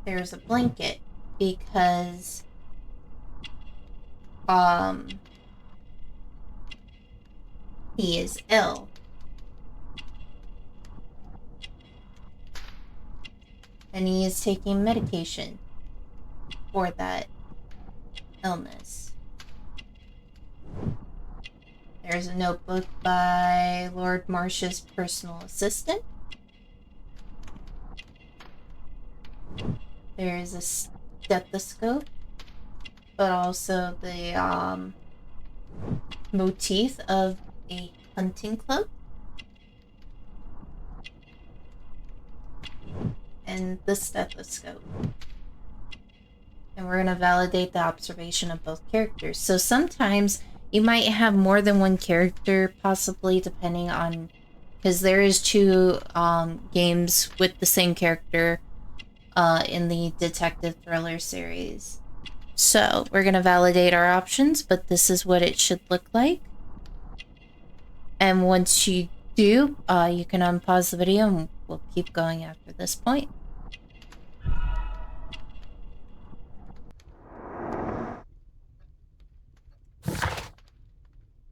There's a blanket because he is ill. And he is taking medication for that illness. There's a notebook by Lord Marsh's personal assistant. There's a stethoscope, but also the motif of a hunting cloak. And the stethoscope. And we're going to validate the observation of both characters. So sometimes you might have more than one character, possibly, depending on... Because there is 2 games with the same character in the detective thriller series. So we're going to validate our options, but this is what it should look like. And once you do, you can unpause the video and we'll keep going after this point.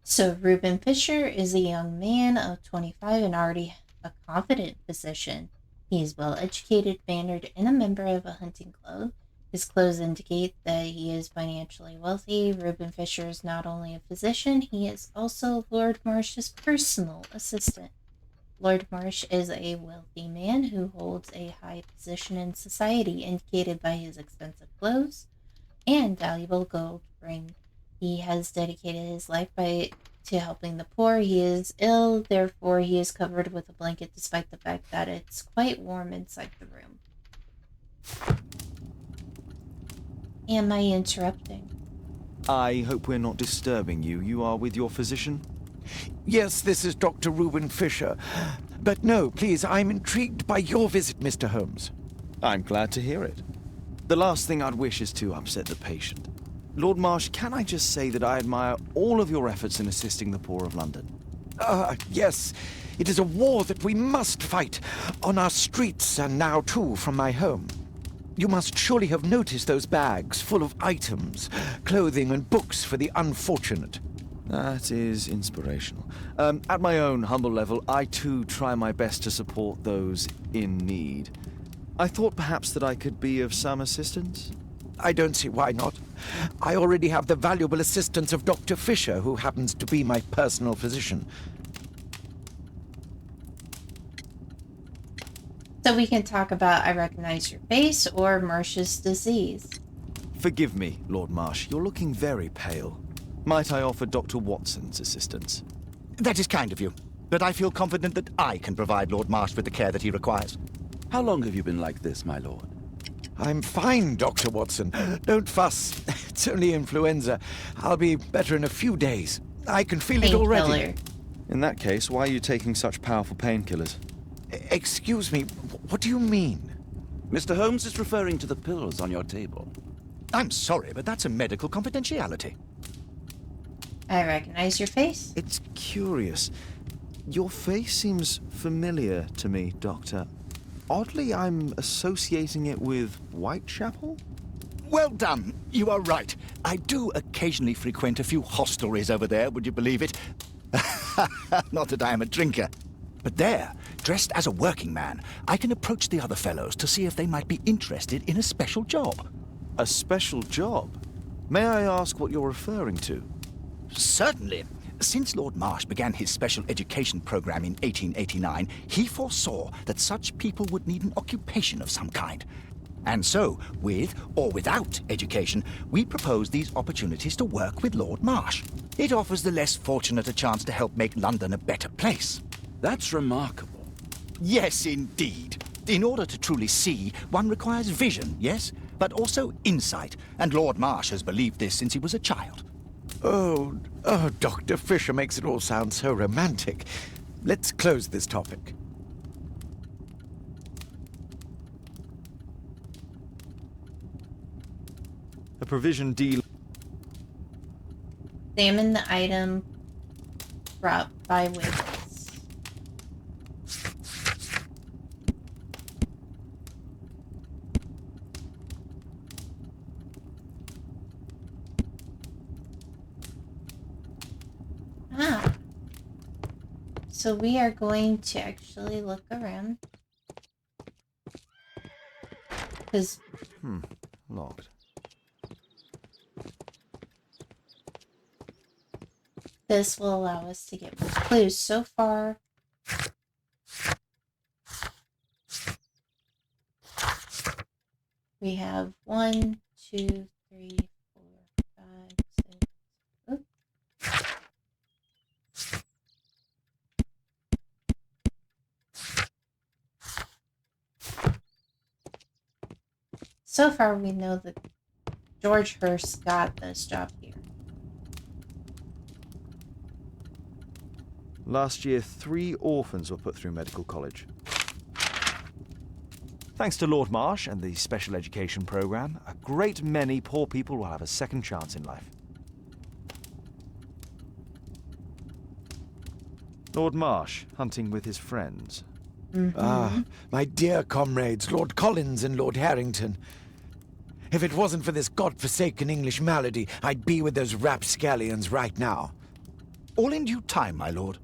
So Reuben Fisher is a young man of 25 and already a confident physician. He is well educated, mannered, and a member of a hunting club. His clothes indicate that he is financially wealthy. Reuben Fisher is not only a physician, he is also Lord Marsh's personal assistant. Lord Marsh is a wealthy man who holds a high position in society, indicated by his expensive clothes and valuable gold ring. He has dedicated his life to helping the poor. He is ill, therefore he is covered with a blanket despite the fact that it's quite warm inside the room. Am I interrupting? I hope we're not disturbing you. You are with your physician? Yes, this is Dr. Reuben Fisher. But no, please, I'm intrigued by your visit, Mr. Holmes. I'm glad to hear it. The last thing I'd wish is to upset the patient. Lord Marsh, can I just say that I admire all of your efforts in assisting the poor of London? Yes. It is a war that we must fight, on our streets and now, too, from my home. You must surely have noticed those bags full of items, clothing and books for the unfortunate. That is inspirational. At my own humble level, I too try my best to support those in need. I thought perhaps that I could be of some assistance. I don't see why not. I already have the valuable assistance of Dr. Fisher, who happens to be my personal physician. So we can talk about I recognize your face or Marsh's disease. Forgive me, Lord Marsh. You're looking very pale. Might I offer Dr. Watson's assistance? That is kind of you, but I feel confident that I can provide Lord Marsh with the care that he requires. How long have you been like this, my lord? I'm fine, Dr. Watson. Don't fuss. It's only influenza. I'll be better in a few days. I can feel it already. In that case, why are you taking such powerful painkillers? Excuse me, what do you mean? Mr. Holmes is referring to the pills on your table. I'm sorry, but that's a medical confidentiality. I recognize your face. It's curious. Your face seems familiar to me, Doctor. Oddly, I'm associating it with Whitechapel? Well done. You are right. I do occasionally frequent a few hostelries over there, would you believe it? Not that I am a drinker. But there, dressed as a working man, I can approach the other fellows to see if they might be interested in a special job. A special job? May I ask what you're referring to? Certainly. Since Lord Marsh began his special education program in 1889, he foresaw that such people would need an occupation of some kind. And so, with or without education, we propose these opportunities to work with Lord Marsh. It offers the less fortunate a chance to help make London a better place. That's remarkable. Yes, indeed. In order to truly see, one requires vision, yes, but also insight, and Lord Marsh has believed this since he was a child. Oh, Dr. Fisher makes it all sound so romantic. Let's close this topic. A provision deal. Examine the item brought by Wiggins. Ah. So we are going to actually look around. Because... Locked. This will allow us to get more clues. So far, we have 1, 2, 3, 4, 5, 6. So far, we know that George Hurst got this job here. Last year, 3 orphans were put through medical college. Thanks to Lord Marsh and the special education program, a great many poor people will have a second chance in life. Lord Marsh, hunting with his friends. Ah, my dear comrades, Lord Collins and Lord Harrington. If it wasn't for this godforsaken English malady, I'd be with those rapscallions right now. All in due time, my lord.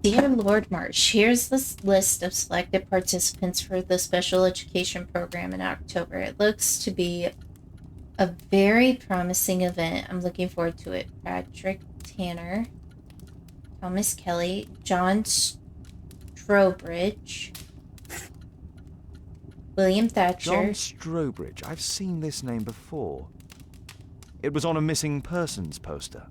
Dear Lord Marsh, here's the list of selected participants for the special education program in October. It looks to be a very promising event. I'm looking forward to it. Patrick Tanner, Thomas Kelly, John Strobridge, William Thatcher. John Strobridge. I've seen this name before. It was on a missing persons poster.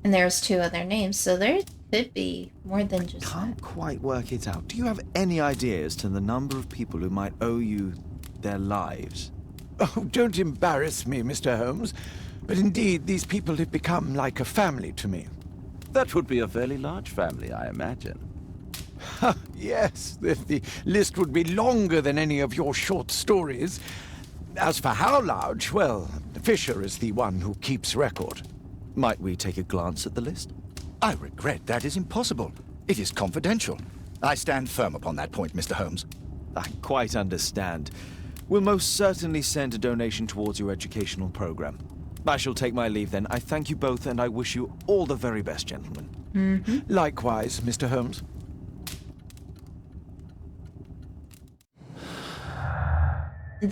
And there's 2 other names, so there could be more than just Can't quite work it out. Do you have any idea as to the number of people who might owe you their lives? Oh, don't embarrass me, Mr. Holmes. But indeed, these people have become like a family to me. That would be a fairly large family, I imagine. Yes, the list would be longer than any of your short stories. As for how large, well, Fisher is the one who keeps record. Might we take a glance at the list? I regret that is impossible. It is confidential. I stand firm upon that point, Mr. Holmes. I quite understand. We'll most certainly send a donation towards your educational program. I shall take my leave then. I thank you both, and I wish you all the very best, gentlemen. Likewise, Mr. Holmes.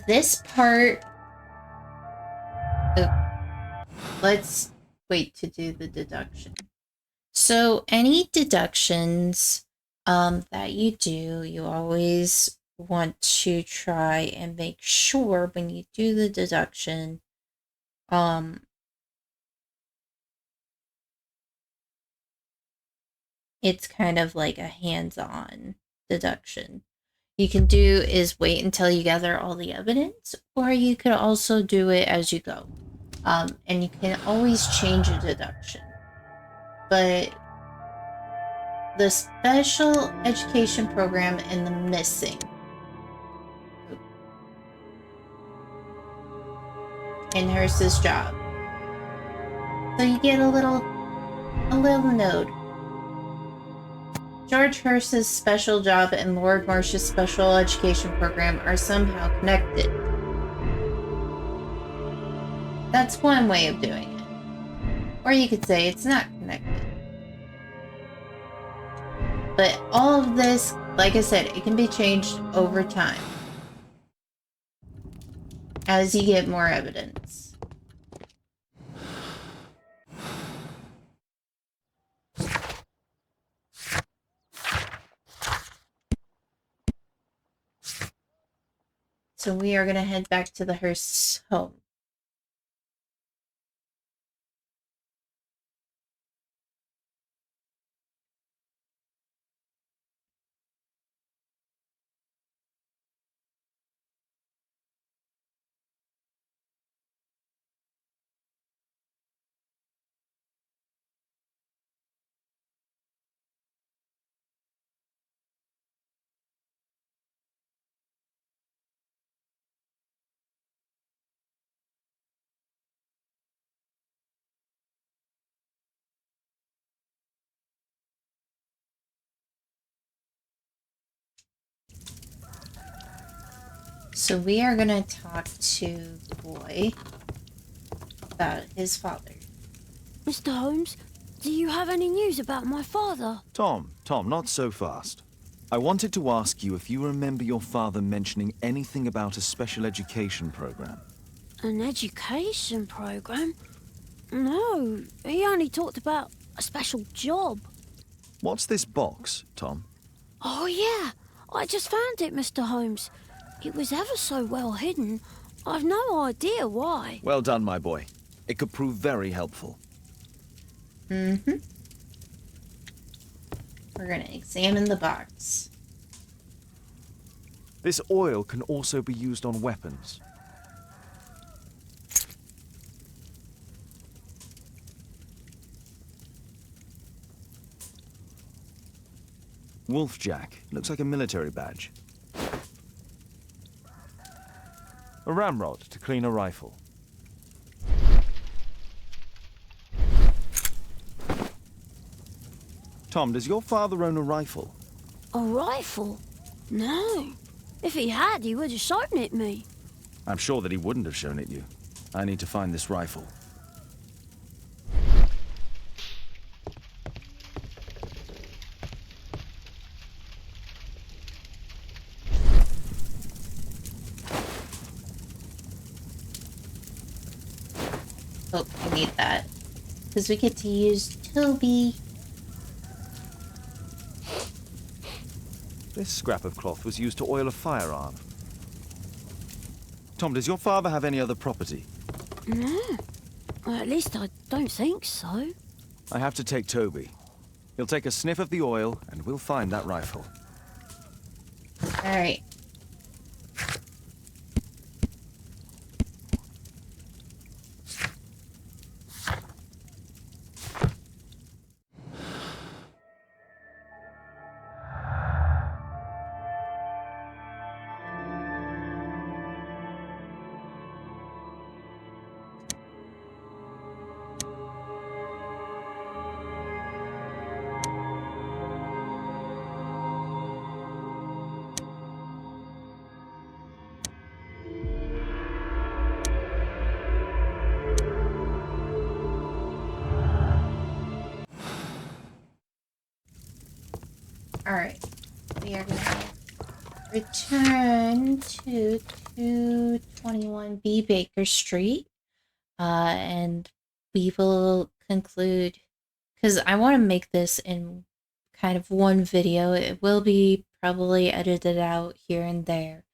This part... Let's wait to do the deduction. So any deductions that you do, you always want to try and make sure when you do the deduction, it's kind of like a hands-on deduction. You can do is wait until you gather all the evidence, or you could also do it as you go. And you can always change a deduction. But the special education program and the missing. And Hurst's job. So you get a little note. George Hurst's special job and Lord Marsh's special education program are somehow connected. That's one way of doing it. Or you could say it's not connected. But all of this, like I said, it can be changed over time. As you get more evidence. So we are going to head back to the Hurst's home. So we are going to talk to the boy about his father. Mr. Holmes, do you have any news about my father? Tom, not so fast. I wanted to ask you if you remember your father mentioning anything about a special education program. An education program? No, he only talked about a special job. What's this box, Tom? Oh, yeah. I just found it, Mr. Holmes. It was ever so well hidden. I've no idea why. Well done, my boy. It could prove very helpful. Mm-hmm. We're going to examine the box. This oil can also be used on weapons. Wolfjack. Looks like a military badge. A ramrod to clean a rifle. Tom, does your father own a rifle? A rifle? No. If he had, he would have shown it me. I'm sure that he wouldn't have shown it you. I need to find this rifle. Oh, I need that. Because we get to use Toby. This scrap of cloth was used to oil a firearm. Tom, does your father have any other property? No. Well, at least I don't think so. I have to take Toby. He'll take a sniff of the oil, and we'll find that rifle. Alright. Alright, we are going to return to 221B Baker Street, and we will conclude, because I want to make this in kind of one video. It will be probably edited out here and there,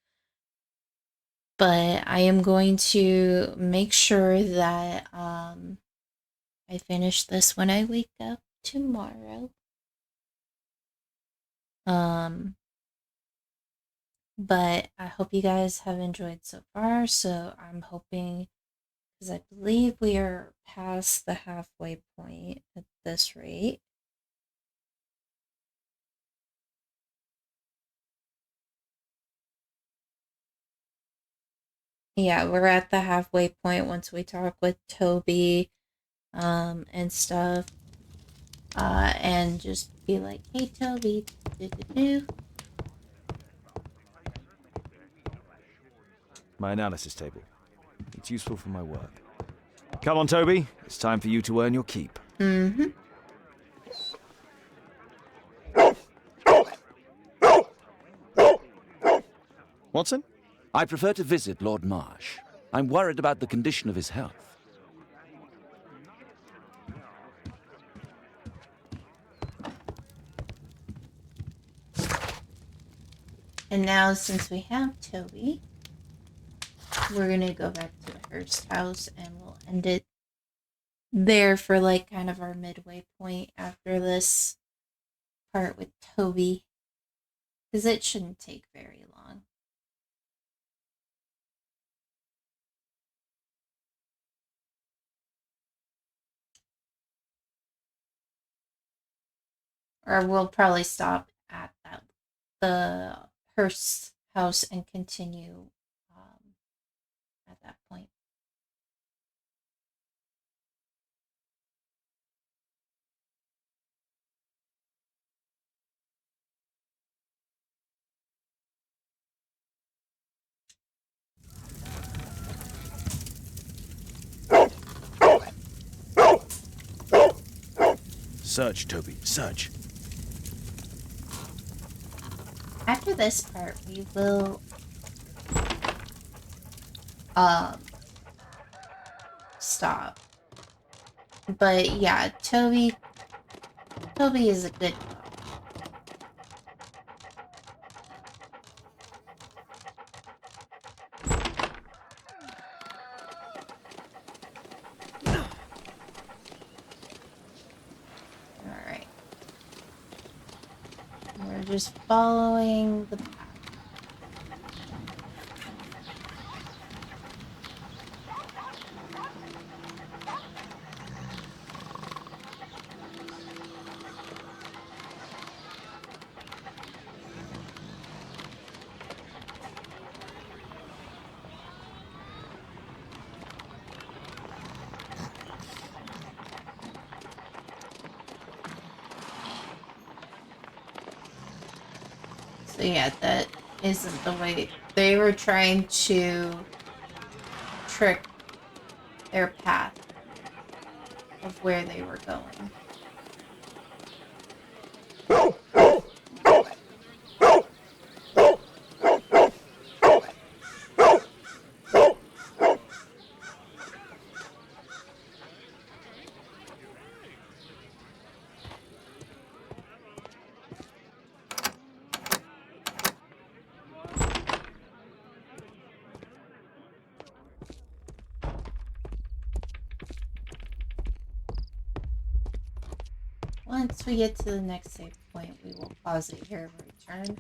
but I am going to make sure that I finish this when I wake up tomorrow. But I hope you guys have enjoyed so far. So I'm hoping, because I believe we are past the halfway point at this rate. Yeah, we're at the halfway point once we talk with Toby, and stuff. And just be like, hey Toby, do. My analysis table. It's useful for my work. Come on, Toby. It's time for you to earn your keep. Mm-hmm. Watson? I prefer to visit Lord Marsh. I'm worried about the condition of his health. And now, since we have Toby, we're gonna go back to the Hurst house and we'll end it there for like kind of our midway point after this part with Toby, because it shouldn't take very long. Or we'll probably stop at the Hurst house and continue at that point. Search, Toby, search. After this part, we will stop. But yeah, Toby is a good dog. Alright. We're just following the path. So yeah, that isn't the way. They were trying to trick their path of where they were going. Once we get to the next save point, we will pause it here and return.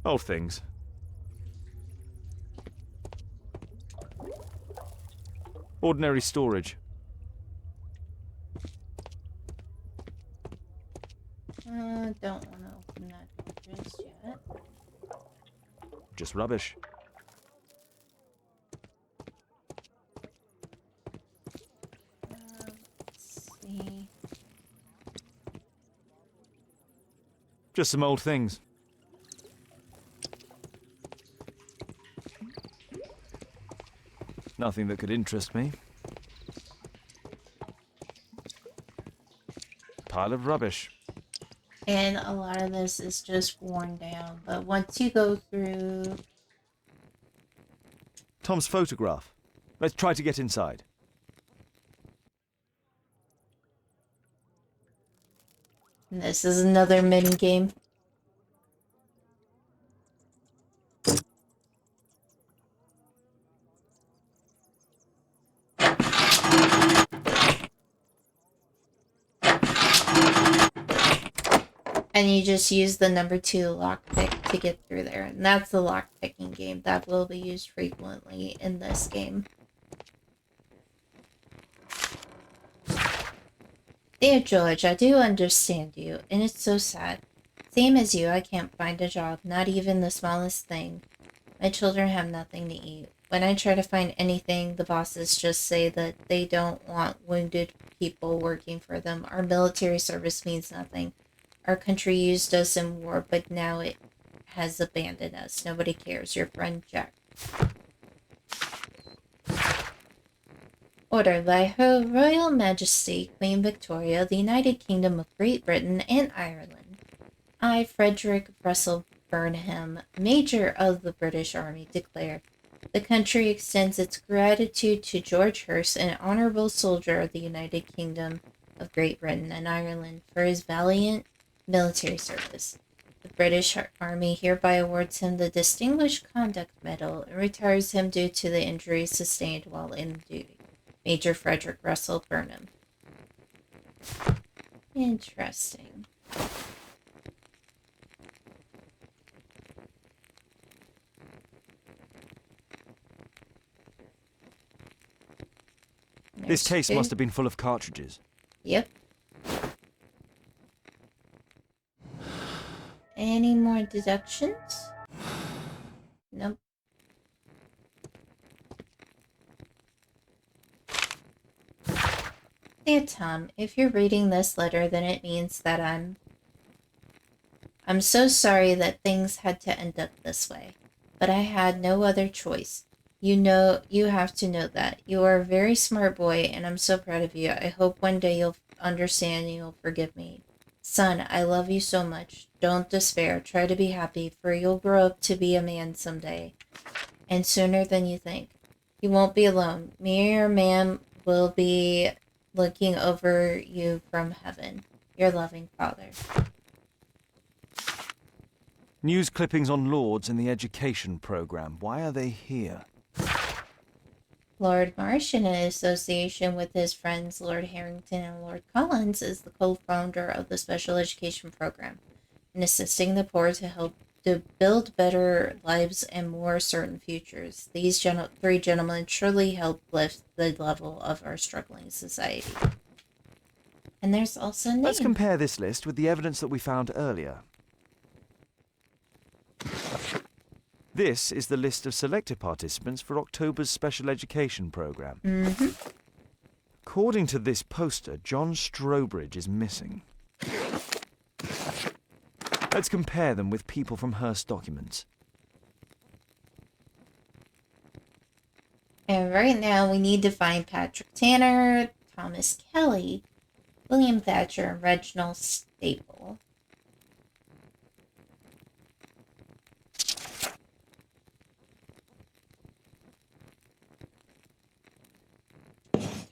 Old things. Ordinary storage. Don't want to open that door just yet. Just rubbish. Let's see. Just some old things. Nothing that could interest me. Pile of rubbish. And a lot of this is just worn down, but once you go through... Tom's photograph. Let's try to get inside. And this is another mini game. And you just use the number 2 lockpick to get through there. And that's the lockpicking game that will be used frequently in this game. Dear George, I do understand you, and it's so sad. Same as you, I can't find a job, not even the smallest thing. My children have nothing to eat. When I try to find anything, the bosses just say that they don't want wounded people working for them. Our military service means nothing. Our country used us in war, but now it has abandoned us. Nobody cares. Your friend, Jack. Order by Her Royal Majesty, Queen Victoria, the United Kingdom of Great Britain and Ireland. I, Frederick Russell Burnham, Major of the British Army, declare the country extends its gratitude to George Hurst, an honorable soldier of the United Kingdom of Great Britain and Ireland, for his valiant military service. The British Army hereby awards him the Distinguished Conduct Medal and retires him due to the injuries sustained while in duty. Major Frederick Russell Burnham. Interesting. This case must have been full of cartridges. Yep. Any more deductions? Nope. Dear Tom, if you're reading this letter, then it means that I'm I'm so sorry that things had to end up this way, but I had no other choice. You have to know that. You are a very smart boy, and I'm so proud of you. I hope one day you'll understand and you'll forgive me. Son, I love you so much. Don't despair. Try to be happy, for you'll grow up to be a man someday, and sooner than you think. You won't be alone. Me or ma'am will be looking over you from heaven. Your loving father. News clippings on lords in the education program. Why are they here? Lord Marsh, in association with his friends Lord Harrington and Lord Collins, is the co-founder of the special education program, in assisting the poor to help to build better lives and more certain futures. These three gentlemen surely help lift the level of our struggling society. And there's also a name. Let's compare this list with the evidence that we found earlier. This is the list of selected participants for October's special education program. Mm-hmm. According to this poster, John Strobridge is missing. Let's compare them with people from Hurst documents. And right now we need to find Patrick Tanner, Thomas Kelly, William Thatcher, and Reginald Staple.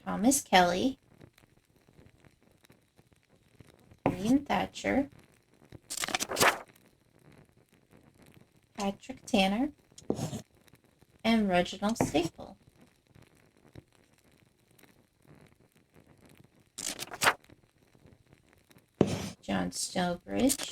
Thomas Kelly, William Thatcher, Patrick Tanner, and Reginald Staple. John Stonebridge.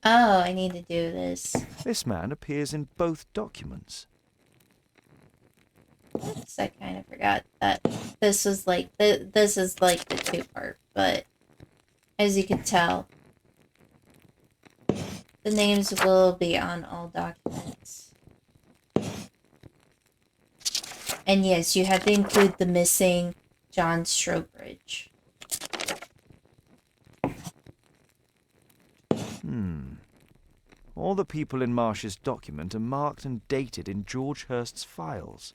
Oh, I need to do this. This man appears in both documents. Oops, I kind of forgot that this was like this is like the two-part, but as you can tell, the names will be on all documents. And yes, you have to include the missing John Strobridge. All the people in Marsh's document are marked and dated in George Hurst's files.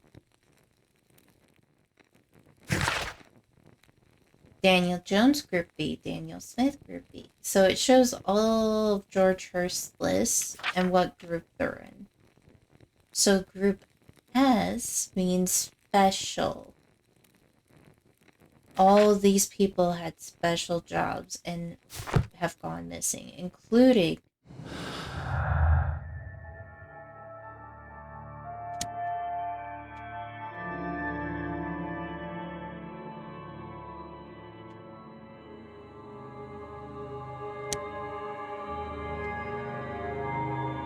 Daniel Jones, Group B. Daniel Smith, Group B. So it shows all of George Hurst's lists and what group they're in. So Group S means special. All of these people had special jobs and have gone missing, including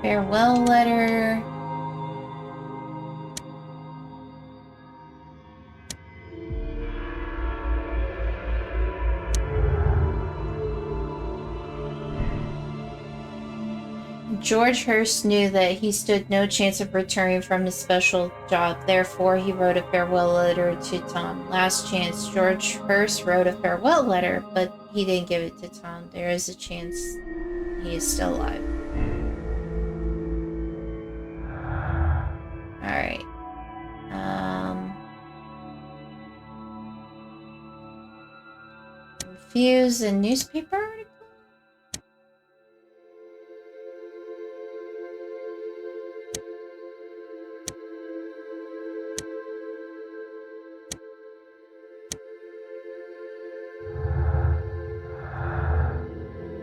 farewell letter. George Hurst knew that he stood no chance of returning from his special job. Therefore, he wrote a farewell letter to Tom. Last chance, George Hurst wrote a farewell letter, but he didn't give it to Tom. There is a chance he is still alive. Alright. Refuse a newspaper article?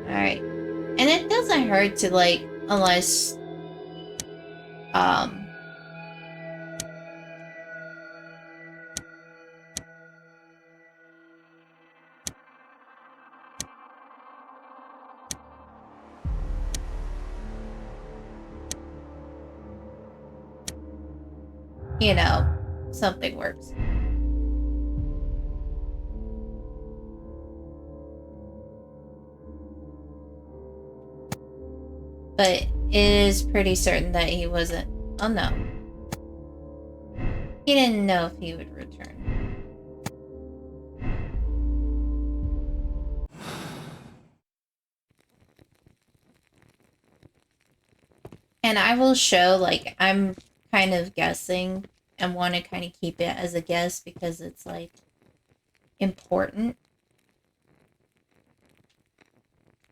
Alright. And it doesn't hurt to, like, unless, you know, something works. But It is pretty certain that he wasn't. Oh no. He didn't know if he would return. And I will show, like, I'm kind of guessing and want to kind of keep it as a guess because it's, like, important.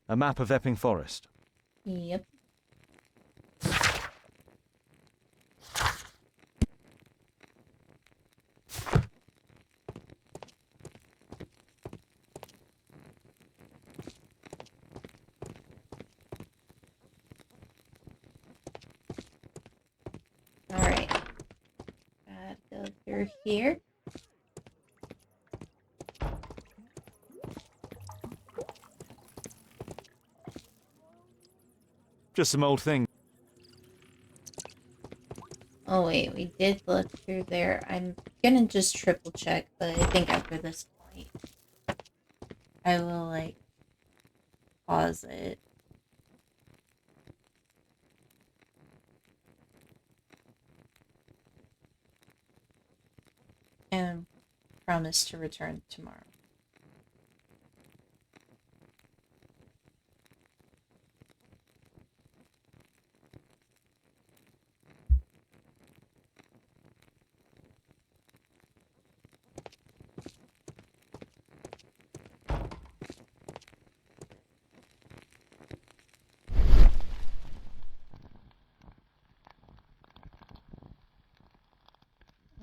A map of Epping Forest. Yep. Alright. Gotta go through here. Just some old thing. Oh wait, we did look through there. I'm gonna just triple check, but I think after this point, I will, like, pause it. And promise to return tomorrow.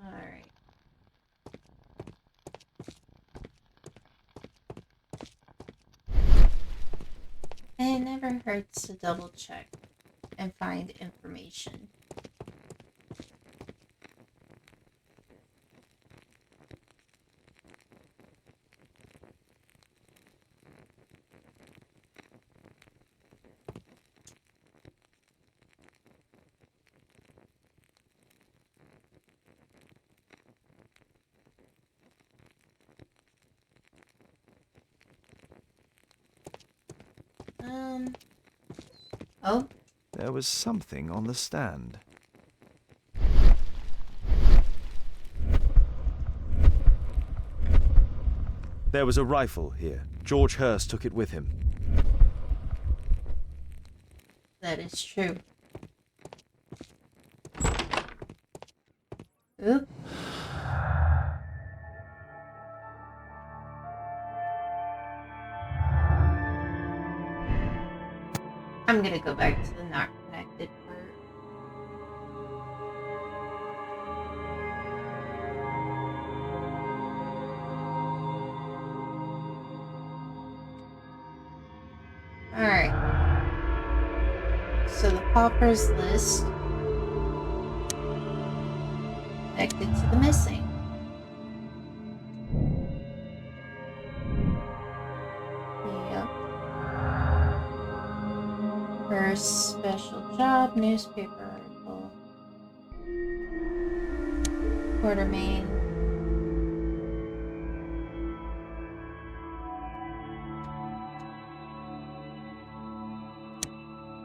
Alright. It never hurts to double check and find information. Oh. There was something on the stand. There was a rifle here. George Hurst took it with him. That is true. Oop. I'm gonna go back to the not connected part. Alright. So the paupers list connected to the missing. Yep. First special job, newspaper article. Quartermain.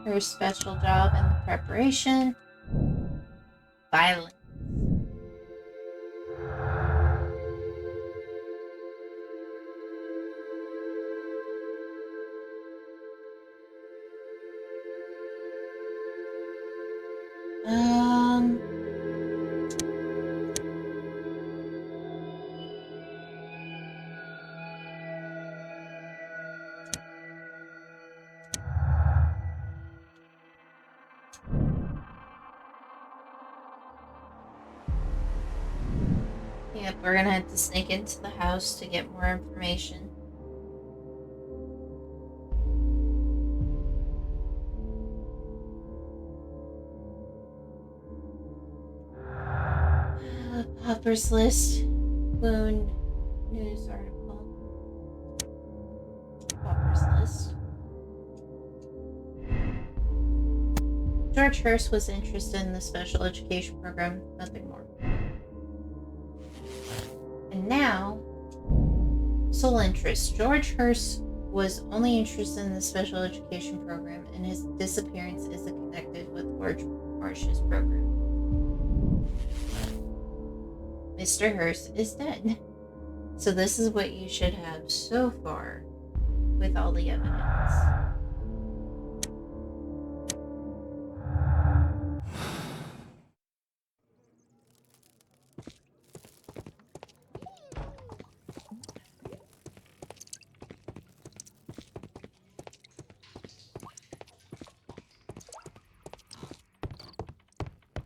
First special job in the preparation. Violence. Yep, we're gonna have to sneak into the house to get more information. Paupers list. Wound. News article. Paupers list. George Hurst was interested in the special education program, nothing more. And now, sole interest. George Hurst was only interested in the special education program, and his disappearance is a connected with Marsh's program. Mr. Hurst is dead. So this is what you should have so far with all the evidence.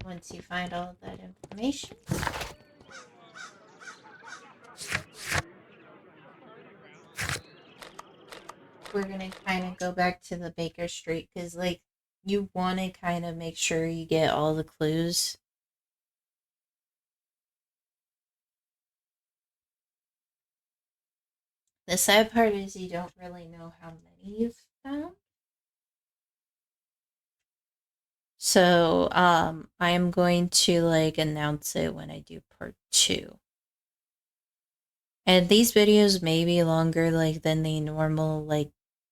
Once you find all of that information, we're gonna kind of go back to the Baker Street because, like, you want to kind of make sure you get all the clues. The sad part is you don't really know how many you've found. So, I am going to, like, announce it when I do part 2. And these videos may be longer, like, than the normal, like,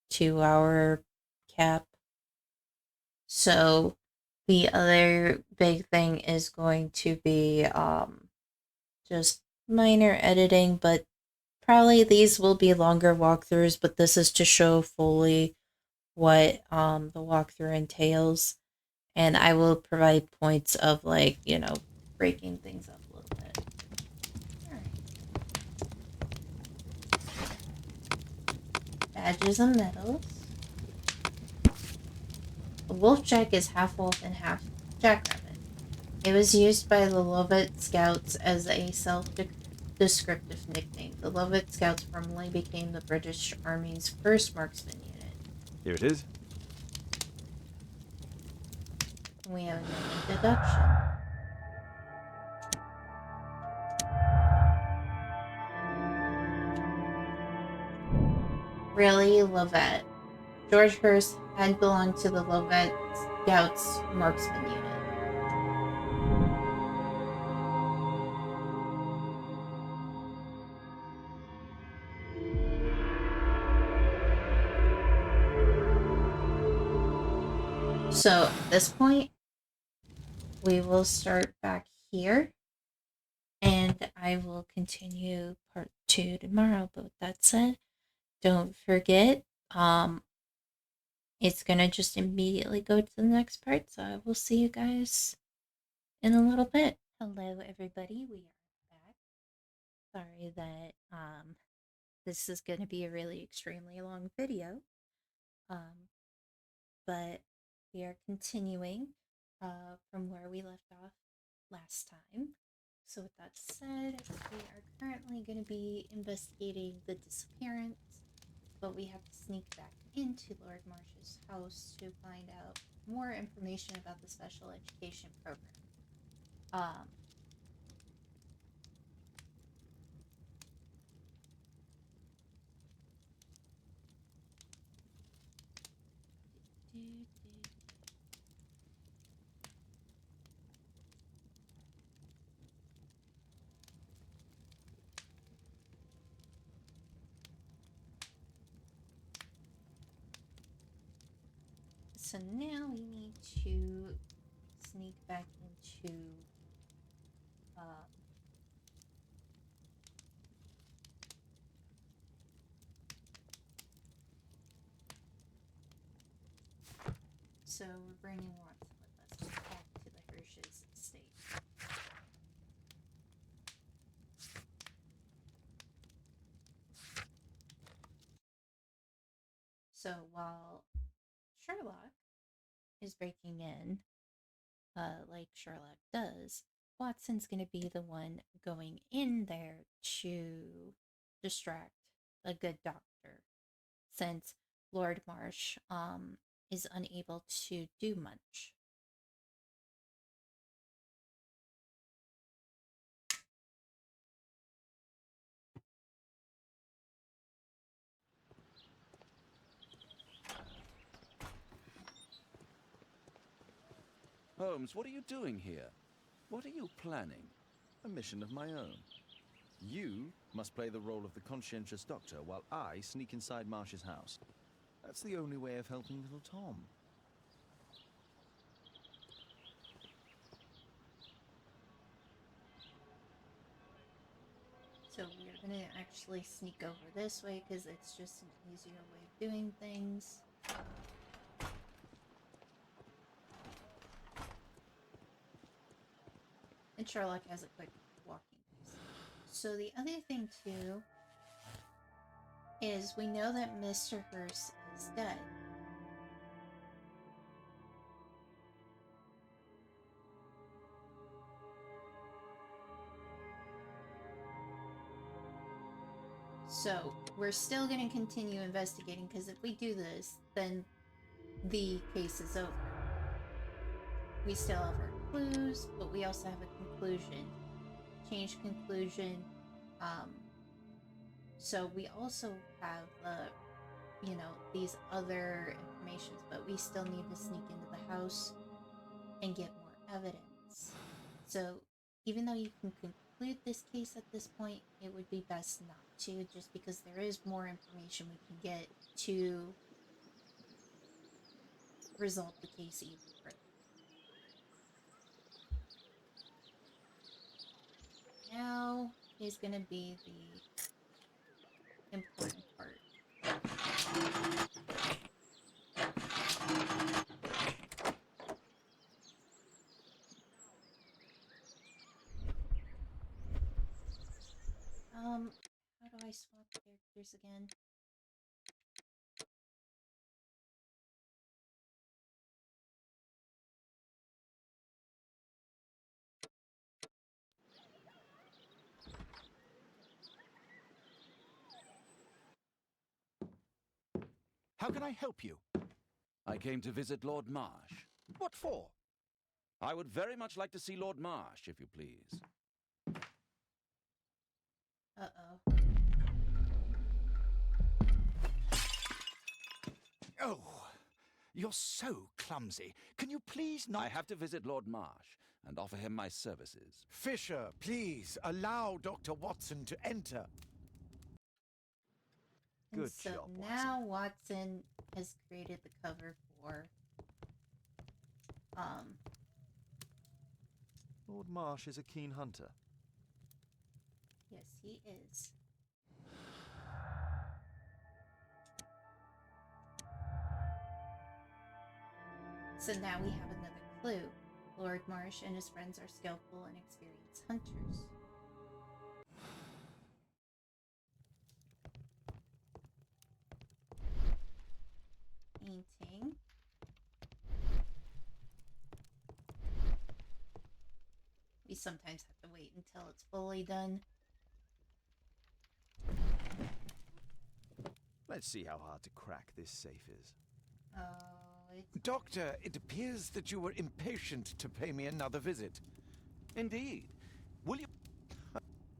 2-hour cap. So, the other big thing is going to be, just minor editing, but probably these will be longer walkthroughs, but this is to show fully what, the walkthrough entails. And I will provide points of, like, you know, breaking things up a little bit. Alright. Badges and medals. The wolf jack is half wolf and half jackrabbit. It was used by the Lovett Scouts as a self-descriptive nickname. The Lovett Scouts formerly became the British Army's first marksman unit. Here it is. We have a deduction. Really, Lovett. George Hurst had belonged to the Lovett Scouts marksman unit. So at this point, we will start back here, and I will continue part 2 tomorrow. But with that said, don't forget, it's gonna just immediately go to the next part, so I will see you guys in a little bit. Hello everybody, we are back. Sorry that this is gonna be a really extremely long video. But we are continuing from where we left off last time. So with that said, we are currently going to be investigating the disappearance, but we have to sneak back into Lord Marsh's house to find out more information about the special education program. So now we need to sneak back into so we're bringing Watson with us back to the Hirsch's estate. So while Sherlock is breaking in, like Sherlock does, Watson's going to be the one going in there to distract a good doctor, since Lord Marsh is unable to do much. Holmes, what are you doing here? What are you planning? A mission of my own. You must play the role of the conscientious doctor while I sneak inside Marsh's house. That's the only way of helping little Tom. So we're gonna actually sneak over this way because it's just an easier way of doing things. And Sherlock has a quick walking pace. So the other thing too is we know that Mr. Hurst is dead. So we're still going to continue investigating because if we do this, then the case is over. We still have our clues, but we also have a conclusion. Change conclusion. So we also have these other informations, but we still need to sneak into the house and get more evidence. So even though you can conclude this case at this point, it would be best not to, just because there is more information we can get to resolve the case even further. Now is going to be the important part. How do I swap characters again? How can I help you? I came to visit Lord Marsh. What for? I would very much like to see Lord Marsh, if you please. Uh-oh. Oh, you're so clumsy. Can you please not... I have to visit Lord Marsh and offer him my services. Fisher, please, allow Dr. Watson to enter. Good job, now Watson has created the cover for Lord Marsh is a keen hunter. Yes, he is. So now we have another clue. Lord Marsh and his friends are skillful and experienced hunters. Painting. We sometimes have to wait until it's fully done. Let's see how hard to crack this safe is. Oh, it's... Doctor, it appears that you were impatient to pay me another visit. Indeed. Will you...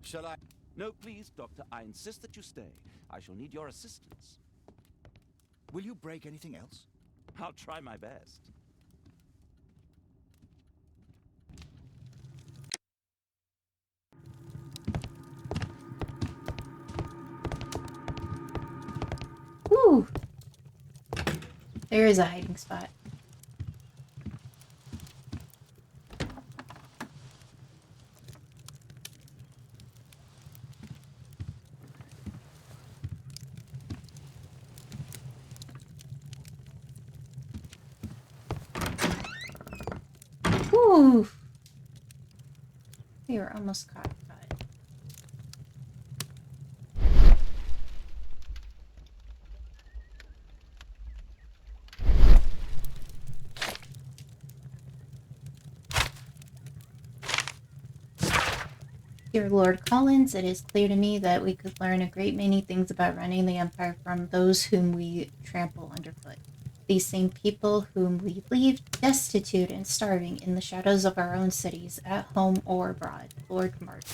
Shall I... No, please, Doctor. I insist that you stay. I shall need your assistance. Will you break anything else? I'll try my best. Woo! There is a hiding spot. Woo! We were almost caught. Dear Lord Collins, it is clear to me that we could learn a great many things about running the Empire from those whom we trample underfoot. These same people whom we leave destitute and starving in the shadows of our own cities, at home or abroad. Lord Marsh.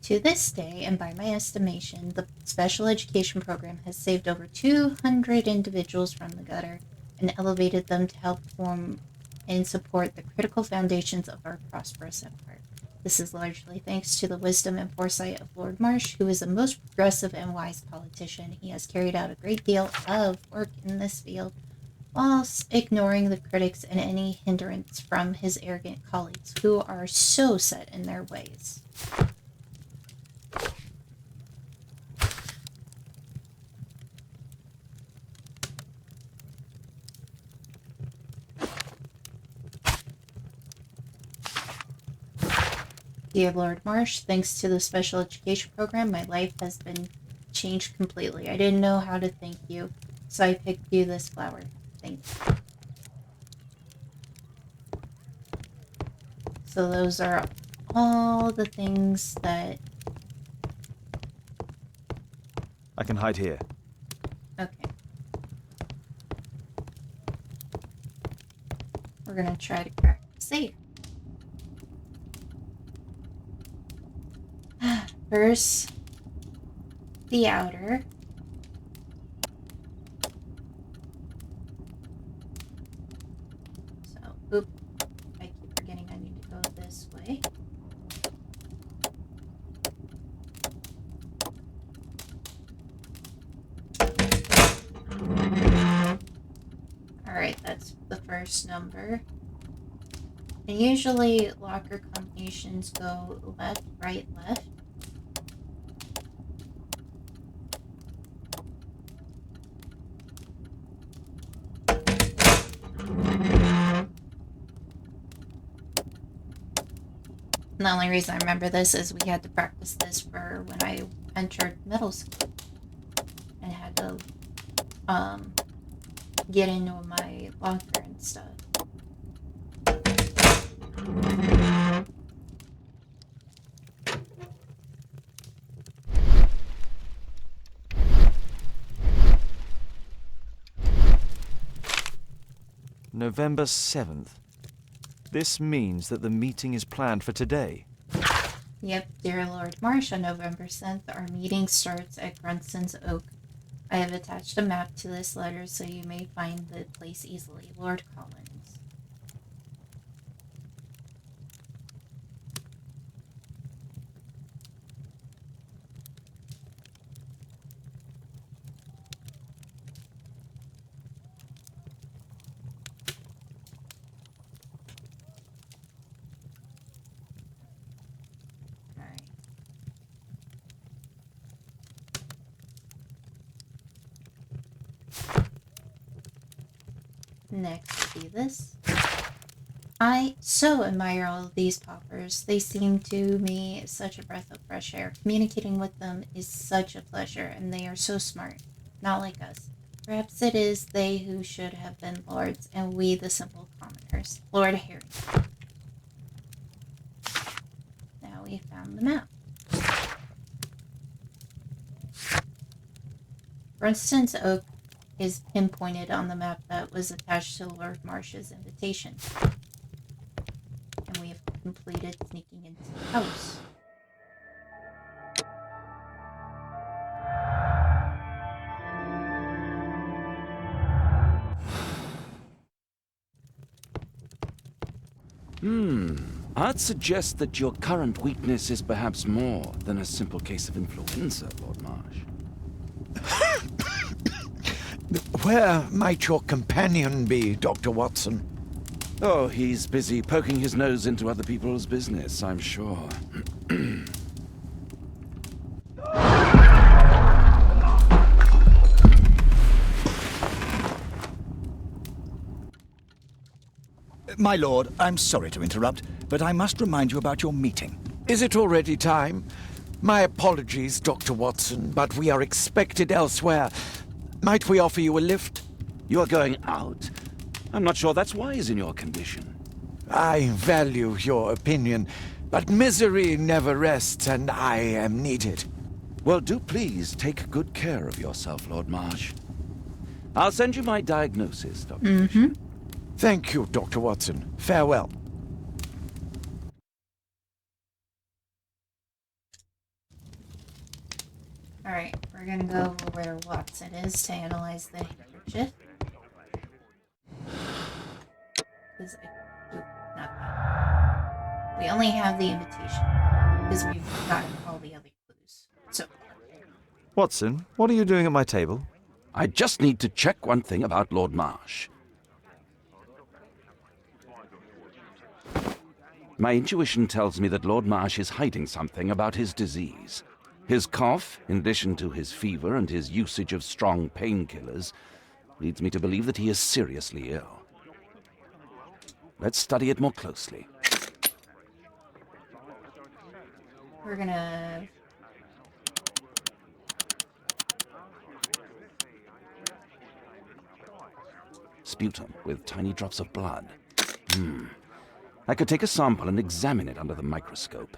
To this day, and by my estimation, the special education program has saved over 200 individuals from the gutter and elevated them to help form and support the critical foundations of our prosperous empire. This is largely thanks to the wisdom and foresight of Lord Marsh, who is a most progressive and wise politician. He has carried out a great deal of work in this field whilst ignoring the critics and any hindrance from his arrogant colleagues who are so set in their ways. Dear Lord Marsh, thanks to the special education program, my life has been changed completely. I didn't know how to thank you, so I picked you this flower. Thank you. So those are all the things that... I can hide here. Okay. We're gonna try to crack the safe. First, the outer. So, oop, I keep forgetting I need to go this way. Alright, that's the first number. And usually locker combinations go left, right, left. The only reason I remember this is we had to practice this for when I entered middle school and had to get into my locker and stuff. November 7th. This means that the meeting is planned for today. Yep, dear Lord Marsh, on November 7th, our meeting starts at Grunston's Oak. I have attached a map to this letter so you may find the place easily. Lord Collins. Next will be this. I so admire all of these paupers. They seem to me such a breath of fresh air. Communicating with them is such a pleasure, and they are so smart, not like us. Perhaps it is they who should have been lords, and we the simple commoners. Lord Harry. Now we found the map. Brunston's Oak is pinpointed on the map that was attached to Lord Marsh's invitation. And we have completed sneaking into the house. I'd suggest that your current weakness is perhaps more than a simple case of influenza, Lord Marsh. Where might your companion be, Dr. Watson? Oh, he's busy poking his nose into other people's business, I'm sure. My lord, I'm sorry to interrupt, but I must remind you about your meeting. Is it already time? My apologies, Dr. Watson, but we are expected elsewhere. Might we offer you a lift? You are going out? I'm not sure that's wise in your condition. I value your opinion, but misery never rests, and I am needed. Well, do please take good care of yourself, Lord Marsh. I'll send you my diagnosis, Dr. Fisher. Thank you, Dr. Watson. Farewell. Alright, we're gonna go over where Watson is to analyze the handkerchief. Because not that. We only have the invitation. Because we've gotten all the other clues. So Watson, what are you doing at my table? I just need to check one thing about Lord Marsh. My intuition tells me that Lord Marsh is hiding something about his disease. His cough, in addition to his fever and his usage of strong painkillers, leads me to believe that he is seriously ill. Let's study it more closely. We're gonna... Sputum with tiny drops of blood. I could take a sample and examine it under the microscope.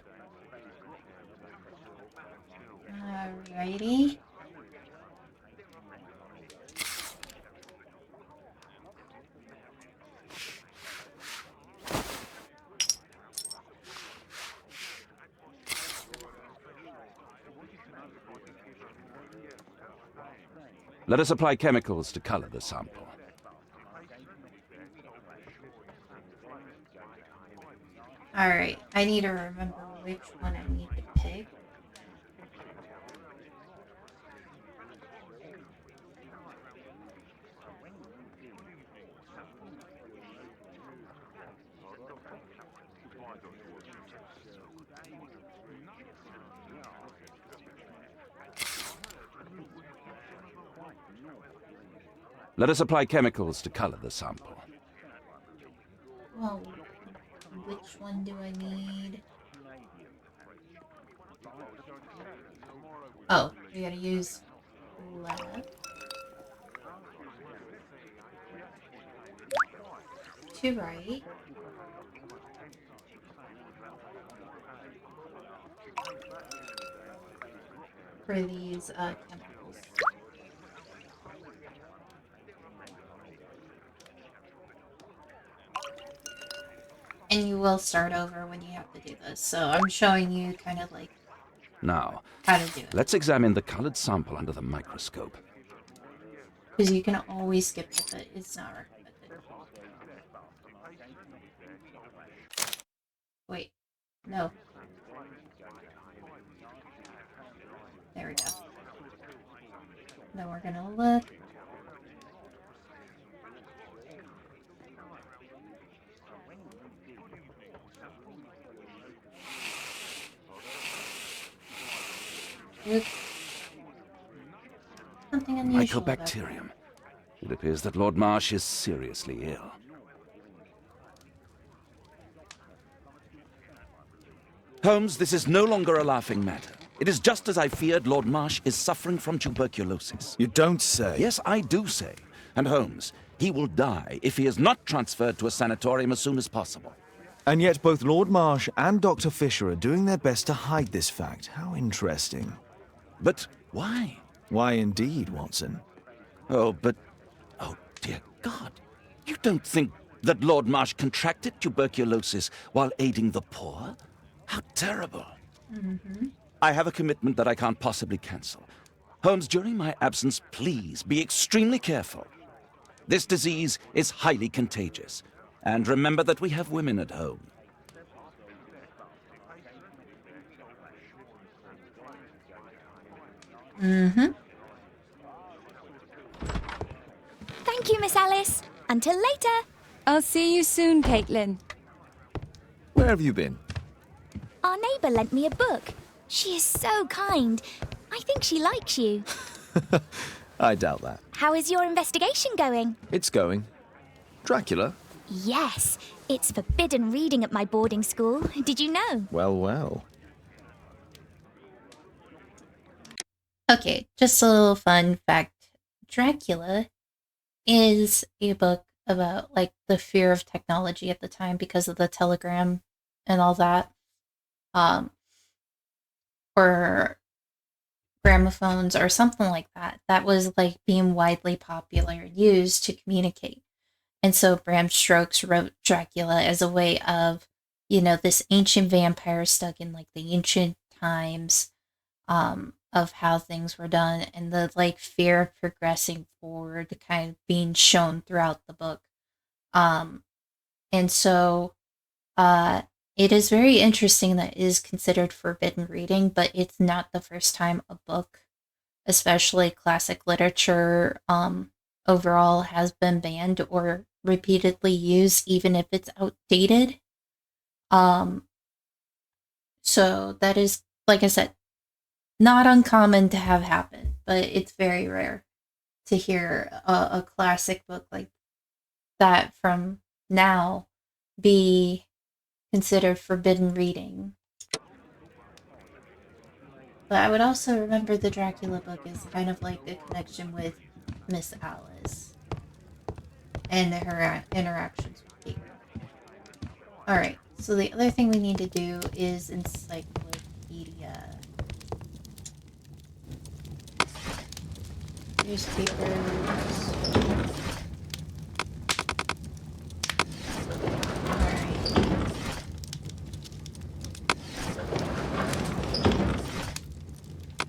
Alrighty. Let us apply chemicals to color the sample. Alright, I need to remember which one I need to pick. Let us apply chemicals to color the sample. Well, which one do I need? Oh, we gotta use lab. To right. For these chemicals. And you will start over when you have to do this. So I'm showing you kind of like Now, how to do it. let's examine the colored sample under the microscope. Because you can always skip it, but it's not recommended. Wait. No. There we go. Then we're gonna look. Look. Something unusual. Mycobacterium. It appears that Lord Marsh is seriously ill. Holmes, this is no longer a laughing matter. It is just as I feared. Lord Marsh is suffering from tuberculosis. You don't say. Yes, I do say. And Holmes, he will die if he is not transferred to a sanatorium as soon as possible. And yet both Lord Marsh and Dr. Fisher are doing their best to hide this fact. How interesting. But why? Why indeed, Watson? Oh, dear God. You don't think that Lord Marsh contracted tuberculosis while aiding the poor? How terrible. I have a commitment that I can't possibly cancel. Holmes, during my absence, please be extremely careful. This disease is highly contagious. And remember that we have women at home. Thank you, Miss Alice. Until later. I'll see you soon, Caitlin. Where have you been? Our neighbour lent me a book. She is so kind. I think she likes you. I doubt that. How is your investigation going? It's going. Dracula? Yes, it's forbidden reading at my boarding school. Did you know? Well, well. Okay, just a little fun fact. Dracula is a book about like the fear of technology at the time because of the telegram and all that. Or gramophones or something like that. That was like being widely popular, used to communicate. And so Bram Stokes wrote Dracula as a way of, you know, this ancient vampire stuck in like the ancient times of how things were done and the like fear of progressing forward kind of being shown throughout the book. And so it is very interesting that it is considered forbidden reading, but it's not the first time a book, especially classic literature, overall has been banned or repeatedly used, even if it's outdated. So that is, like I said, not uncommon to have happen, but it's very rare to hear a classic book like that from now be considered forbidden reading. But I would also remember the Dracula book is kind of like a connection with Miss Alice and her interactions with Kate. Alright, so the other thing we need to do is encyclopedia. Newspapers.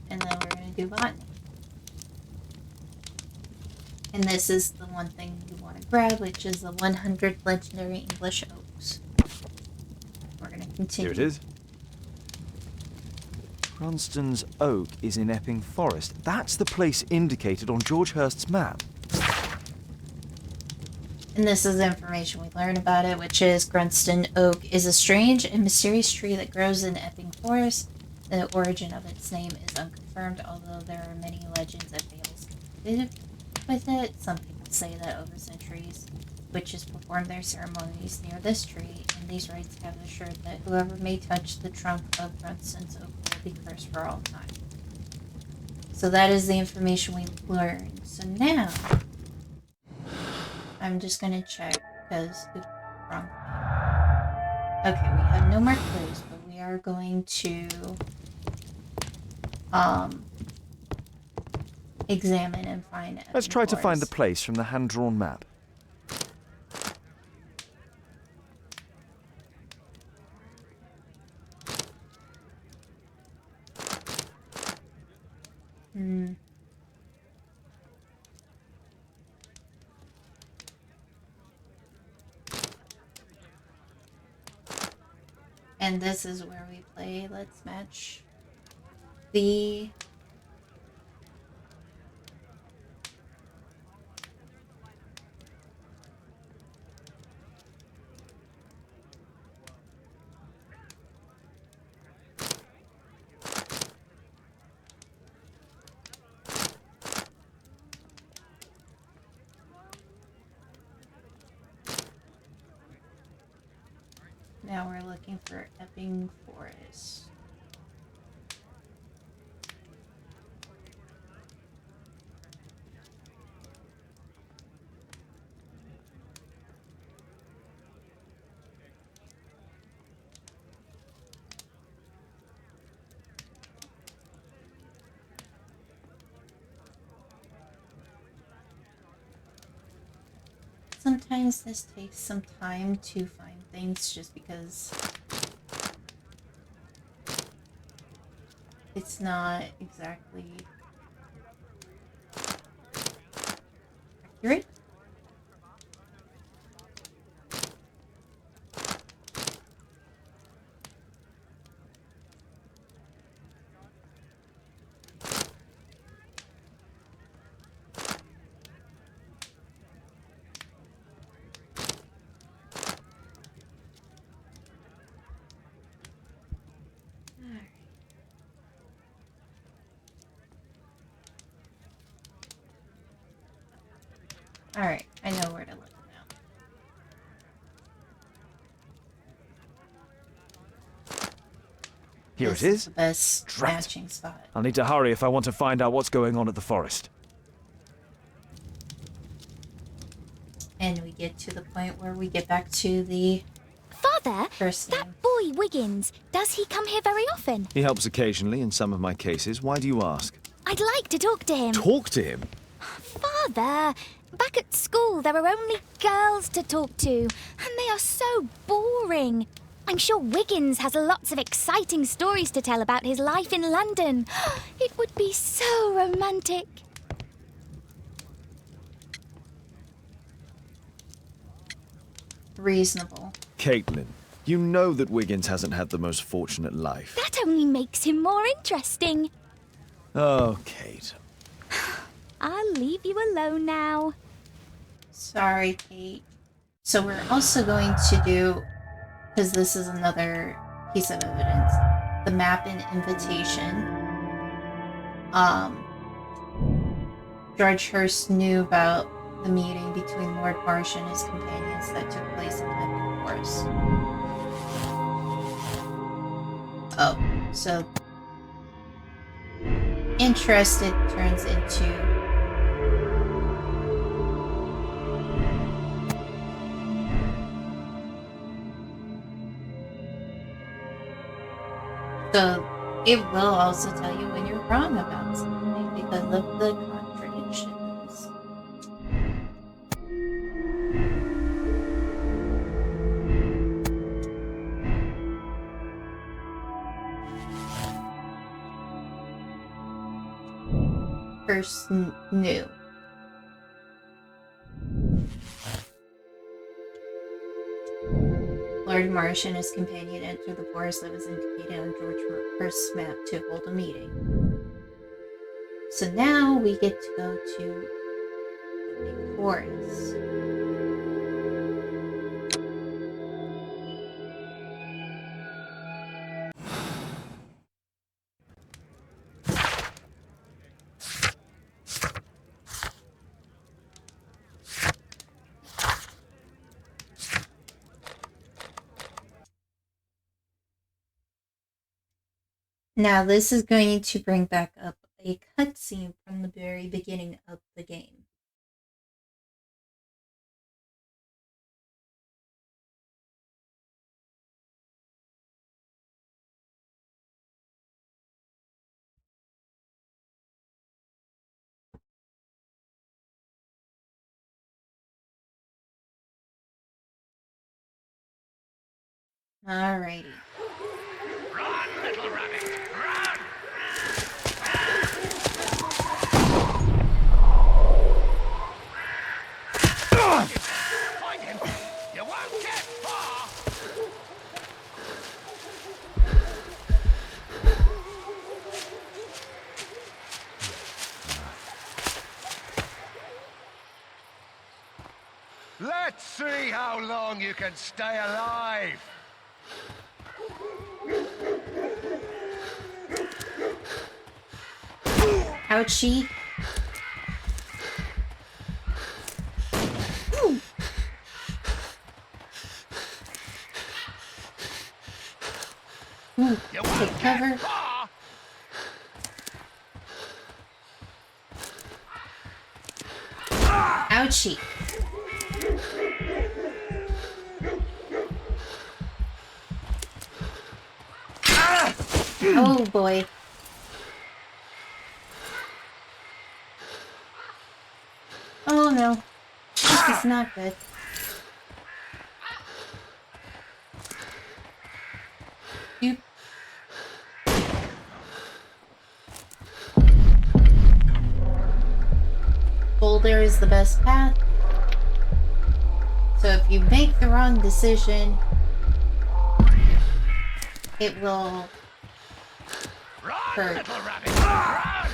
And then we're going to do botany. And this is the one thing you want to grab, which is the 100 legendary English oaks. We're going to continue. Here it is. Cranston's Oak is in Epping Forest. That's the place indicated on George Hurst's map. And this is the information we learn about it, which is Grunston Oak is a strange and mysterious tree that grows in Epping Forest. The origin of its name is unconfirmed, although there are many legends that fables connected with it. Some people say that over centuries, witches performed their ceremonies near this tree, and these rites have assured that whoever may touch the trunk of Grunston's Oak will be cursed for all time. So that is the information we learned. So now, I'm just gonna check, because wrong thing. Okay, we have no more clues, but we are going to examine and find it. Let's try to find the place from the hand-drawn map. And this is where we play Let's Match the Now we're looking for Epping Forest. Sometimes this takes some time to find things just because it's not exactly accurate. Alright, I know where to look now. Here This it is. The best Drat. matching spot. I'll need to hurry if I want to find out what's going on at the forest. And we get to the point where we get back to the Father, first name. that boy Wiggins, does he come here very often? He helps occasionally in some of my cases. Why do you ask? I'd like to talk to him. Talk to him? Father, back at school there are only girls to talk to, and they are so boring. I'm sure Wiggins has lots of exciting stories to tell about his life in London. It would be so romantic. Reasonable. Caitlin, you know that Wiggins hasn't had the most fortunate life. That only makes him more interesting. Oh, Kate. I'll leave you alone now. Sorry, Kate. So we're also going to do because this is another piece of evidence. The map and invitation. George Hurst knew about the meeting between Lord Marsh and his companions that took place in Epping Forest. Oh, so interested turns into so it will also tell you when you're wrong about something because of the contradictions. First knew. Lord Marsh and his companion entered the forest that was indicated on George Hurst's map to hold a meeting. So now we get to go to the forest. Now this is going to bring back up a cutscene from the very beginning of the game. Alrighty. Run, little rabbit, run! Find him! You won't get far! Let's see how long you can stay alive. Ouchie. Ooh. Ooh. Take cover. Ouchie. Oh boy. Oh no. This is not good. Oop. Boulder is the best path. So if you make the wrong decision, it will hurt. Little rabbit, run!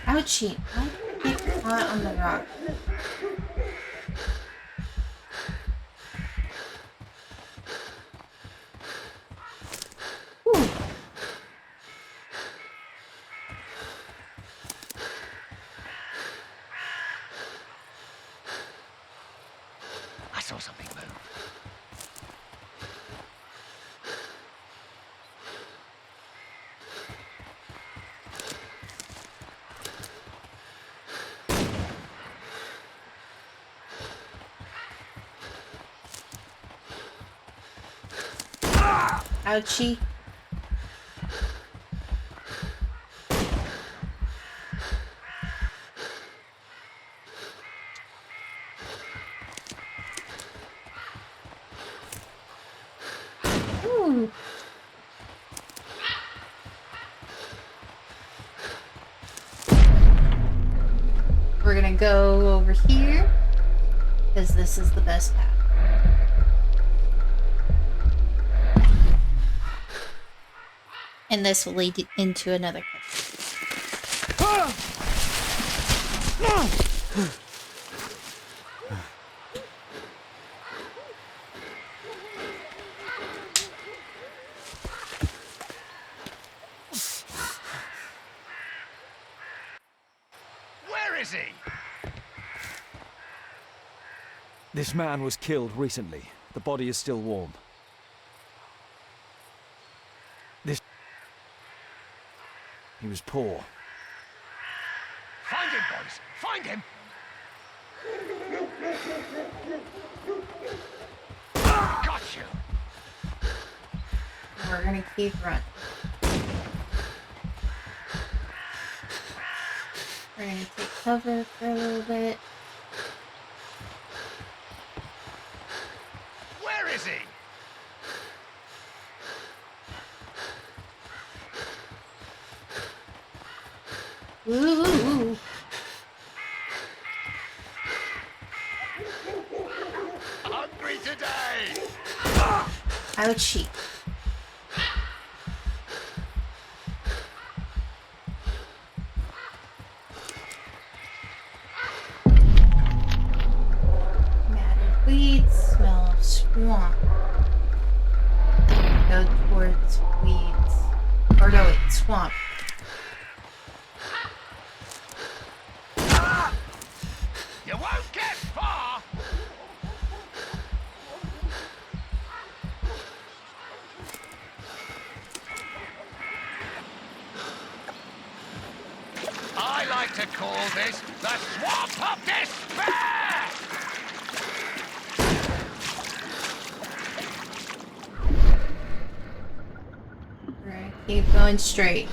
Ouchie, why did I get caught on the rock? Whew. I saw something move. Ouchie. Ooh. We're gonna go over here because this is the best path. And this will lead into another cut. Where is he? This man was killed recently. The body is still warm. He was poor. Find him, boys! Find him! Got you! We're gonna keep running. We're gonna take cover for a little bit. Where is he? Ooh. Hungry today! Ouchie. Matted weeds, smell of swamp. Go towards weeds. Or no, wait, swamp. You won't get far! I like to call this the Swamp of Despair! We're gonna keep going straight.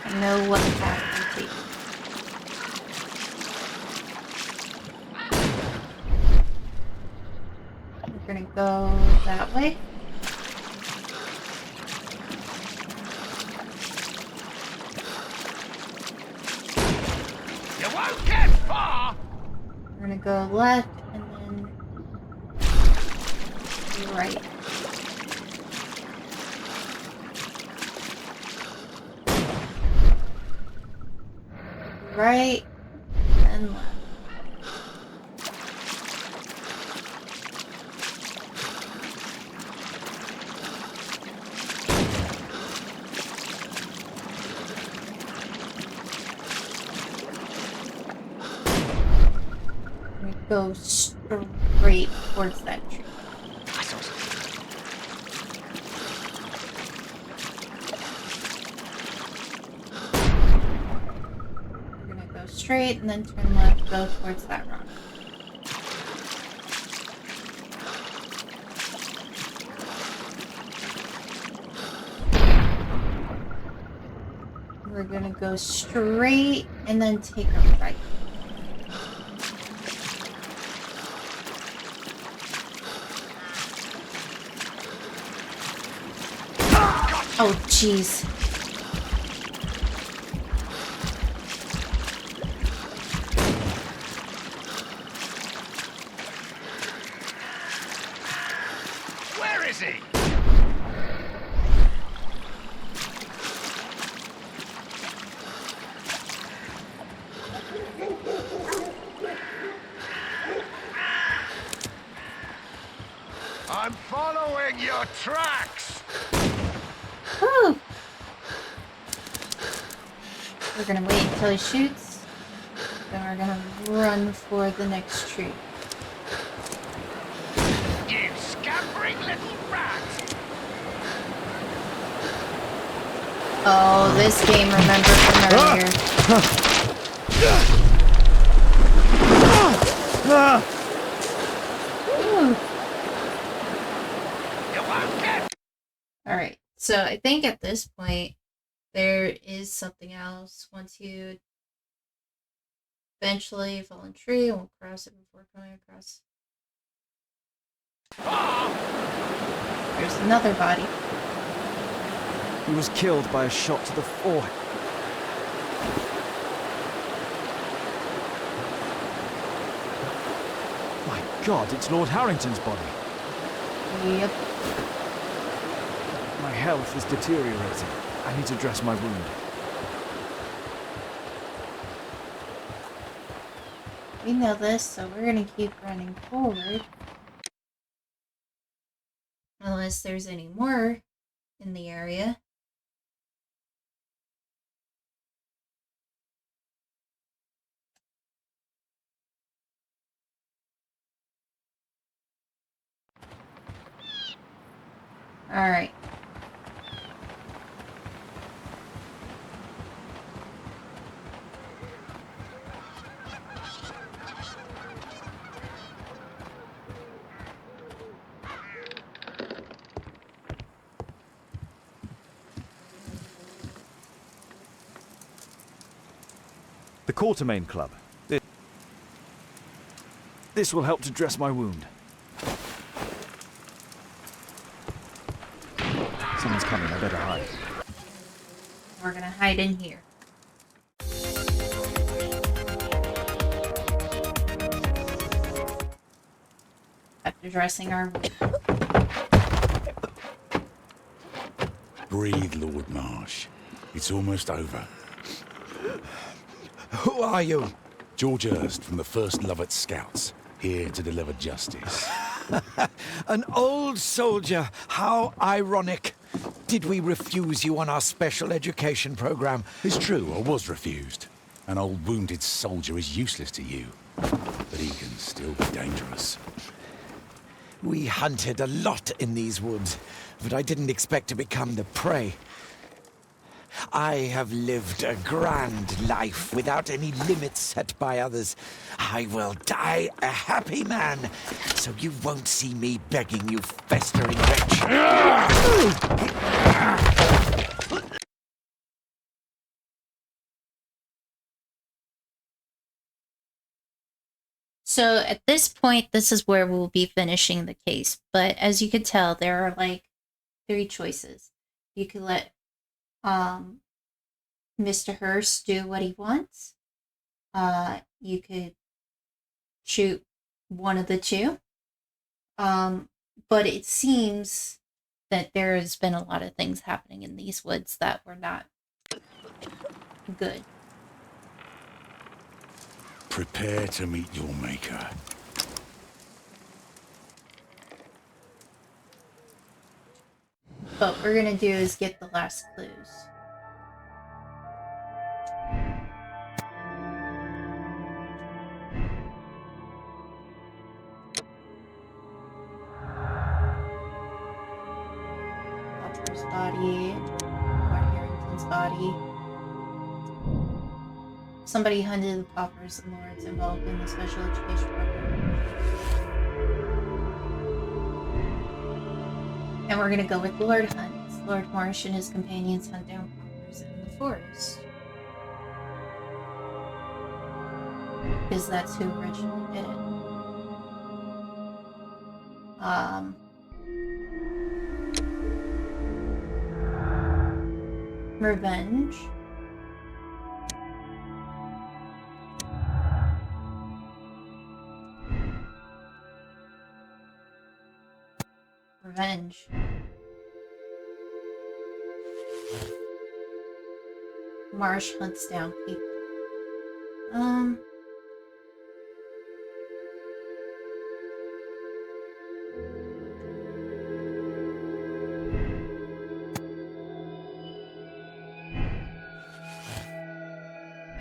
I know what path to take. We're gonna go that way. You won't get far! We're gonna go left and then right. Right and left. We go straight towards that tree. We're gonna go straight and then turn left, go towards that rock. We're gonna go straight and then take a right. Oh, jeez. Where is he? I'm following your tracks! Woo! We're gonna wait until he shoots. Then we're gonna run for the next tree. You scampering little rat! Oh, this game, remember from earlier. Alright, so I think at this point, there is something else. Once you eventually fall in a tree, we'll cross it before going across. There's another body. He was killed by a shot to the forehead. My God, it's Lord Harrington's body. Yep. health is deteriorating. I need to dress my wound. We know this, so we're gonna keep running forward. Unless there's any more in the area. Alright. The Quartermain Club. This will help to dress my wound. Someone's coming, I better hide. We're gonna hide in here. After dressing our wound. Breathe, Lord Marsh. It's almost over. Who are you? George Hurst from the 1st Lovett Scouts, here to deliver justice. An old soldier. How ironic. Did we refuse you on our special education program? It's true, I was refused. An old wounded soldier is useless to you, but he can still be dangerous. We hunted a lot in these woods, but I didn't expect to become the prey. I have lived a grand life without any limits set by others. I will die a happy man, so you won't see me begging you, festering wretch. So at this point, this is where we'll be finishing the case. But as you could tell, there are like 3 choices. You could let Mr. Hurst do what he wants. You could shoot one of the 2. But it seems that there has been a lot of things happening in these woods that were not good. Prepare to meet your maker. What we're gonna do is get the last clues. Popper's body, Lord Harrington's body. Somebody hunted the Poppers and Lords involved in the special education program. And we're gonna go with Lord Hunt. Lord Marsh and his companions hunt down Poppers in the forest. Because that's who originally did it. Revenge. Revenge. Marsh hunts down people.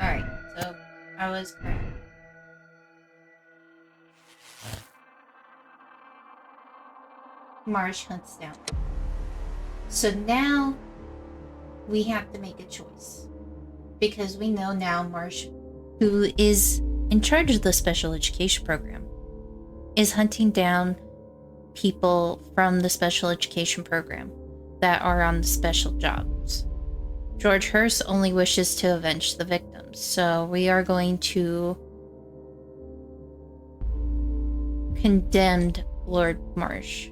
Alright, so I was correct. Marsh hunts down. So now we have to make a choice. Because we know now Marsh, who is in charge of the special education program, is hunting down people from the special education program that are on the special jobs. George Hurst only wishes to avenge the victims, so we are going to condemn Lord Marsh.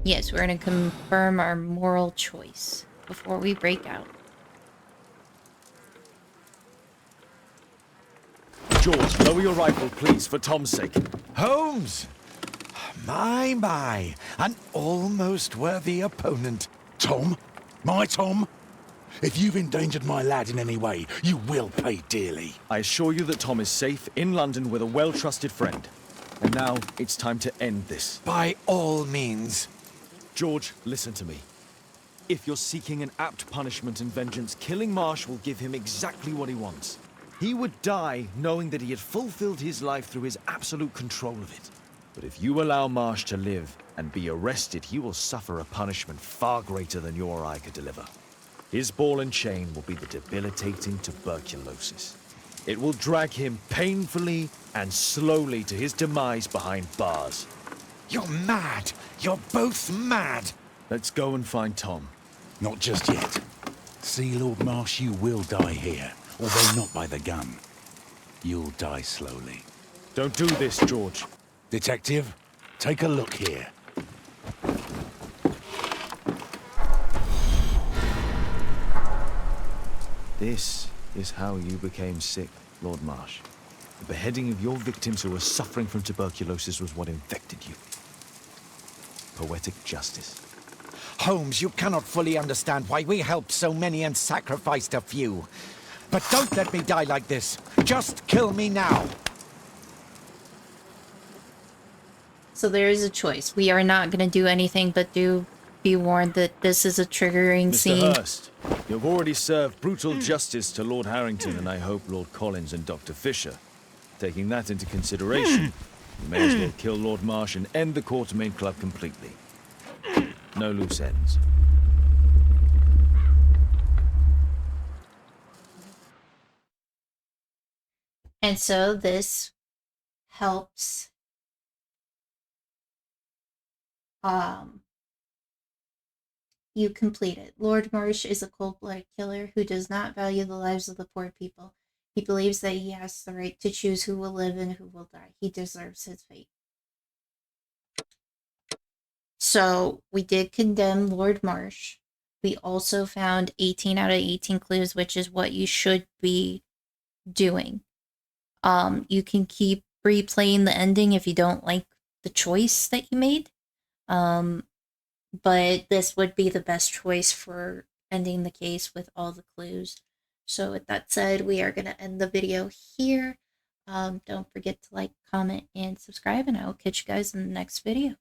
Yes, we're going to confirm our moral choice before we break out. George, lower your rifle, please, for Tom's sake. Holmes! My, an almost worthy opponent. Tom? My Tom? If you've endangered my lad in any way, you will pay dearly. I assure you that Tom is safe in London with a well-trusted friend. And now it's time to end this. By all means. George, listen to me. If you're seeking an apt punishment and vengeance, killing Marsh will give him exactly what he wants. He would die knowing that he had fulfilled his life through his absolute control of it. But if you allow Marsh to live and be arrested, he will suffer a punishment far greater than you or I could deliver. His ball and chain will be the debilitating tuberculosis. It will drag him painfully and slowly to his demise behind bars. You're mad! You're both mad! Let's go and find Tom. Not just yet. See, Lord Marsh, you will die here, although not by the gun. You'll die slowly. Don't do this, George. Detective, take a look here. This is how you became sick, Lord Marsh. The beheading of your victims who were suffering from tuberculosis was what infected you. Poetic justice. Holmes, you cannot fully understand why we helped so many and sacrificed a few. But don't let me die like this. Just kill me now. So there is a choice. We are not going to do anything, but do be warned that this is a triggering scene. Mr. Hurst, you've already served brutal justice to Lord Harrington and I hope Lord Collins and Dr. Fisher. Taking that into consideration, you may as well kill Lord Marsh and end the Quartermain Club completely. No loose ends. And so this helps you complete it. Lord Marsh is a cold-blooded killer who does not value the lives of the poor people. He believes that he has the right to choose who will live and who will die. He deserves his fate. So we did condemn Lord Marsh. We also found 18 out of 18 clues, which is what you should be doing. You can keep replaying the ending if you don't like the choice that you made. But this would be the best choice for ending the case with all the clues. So with that said, we are going to end the video here. Don't forget to like, comment, and subscribe, and I will catch you guys in the next video.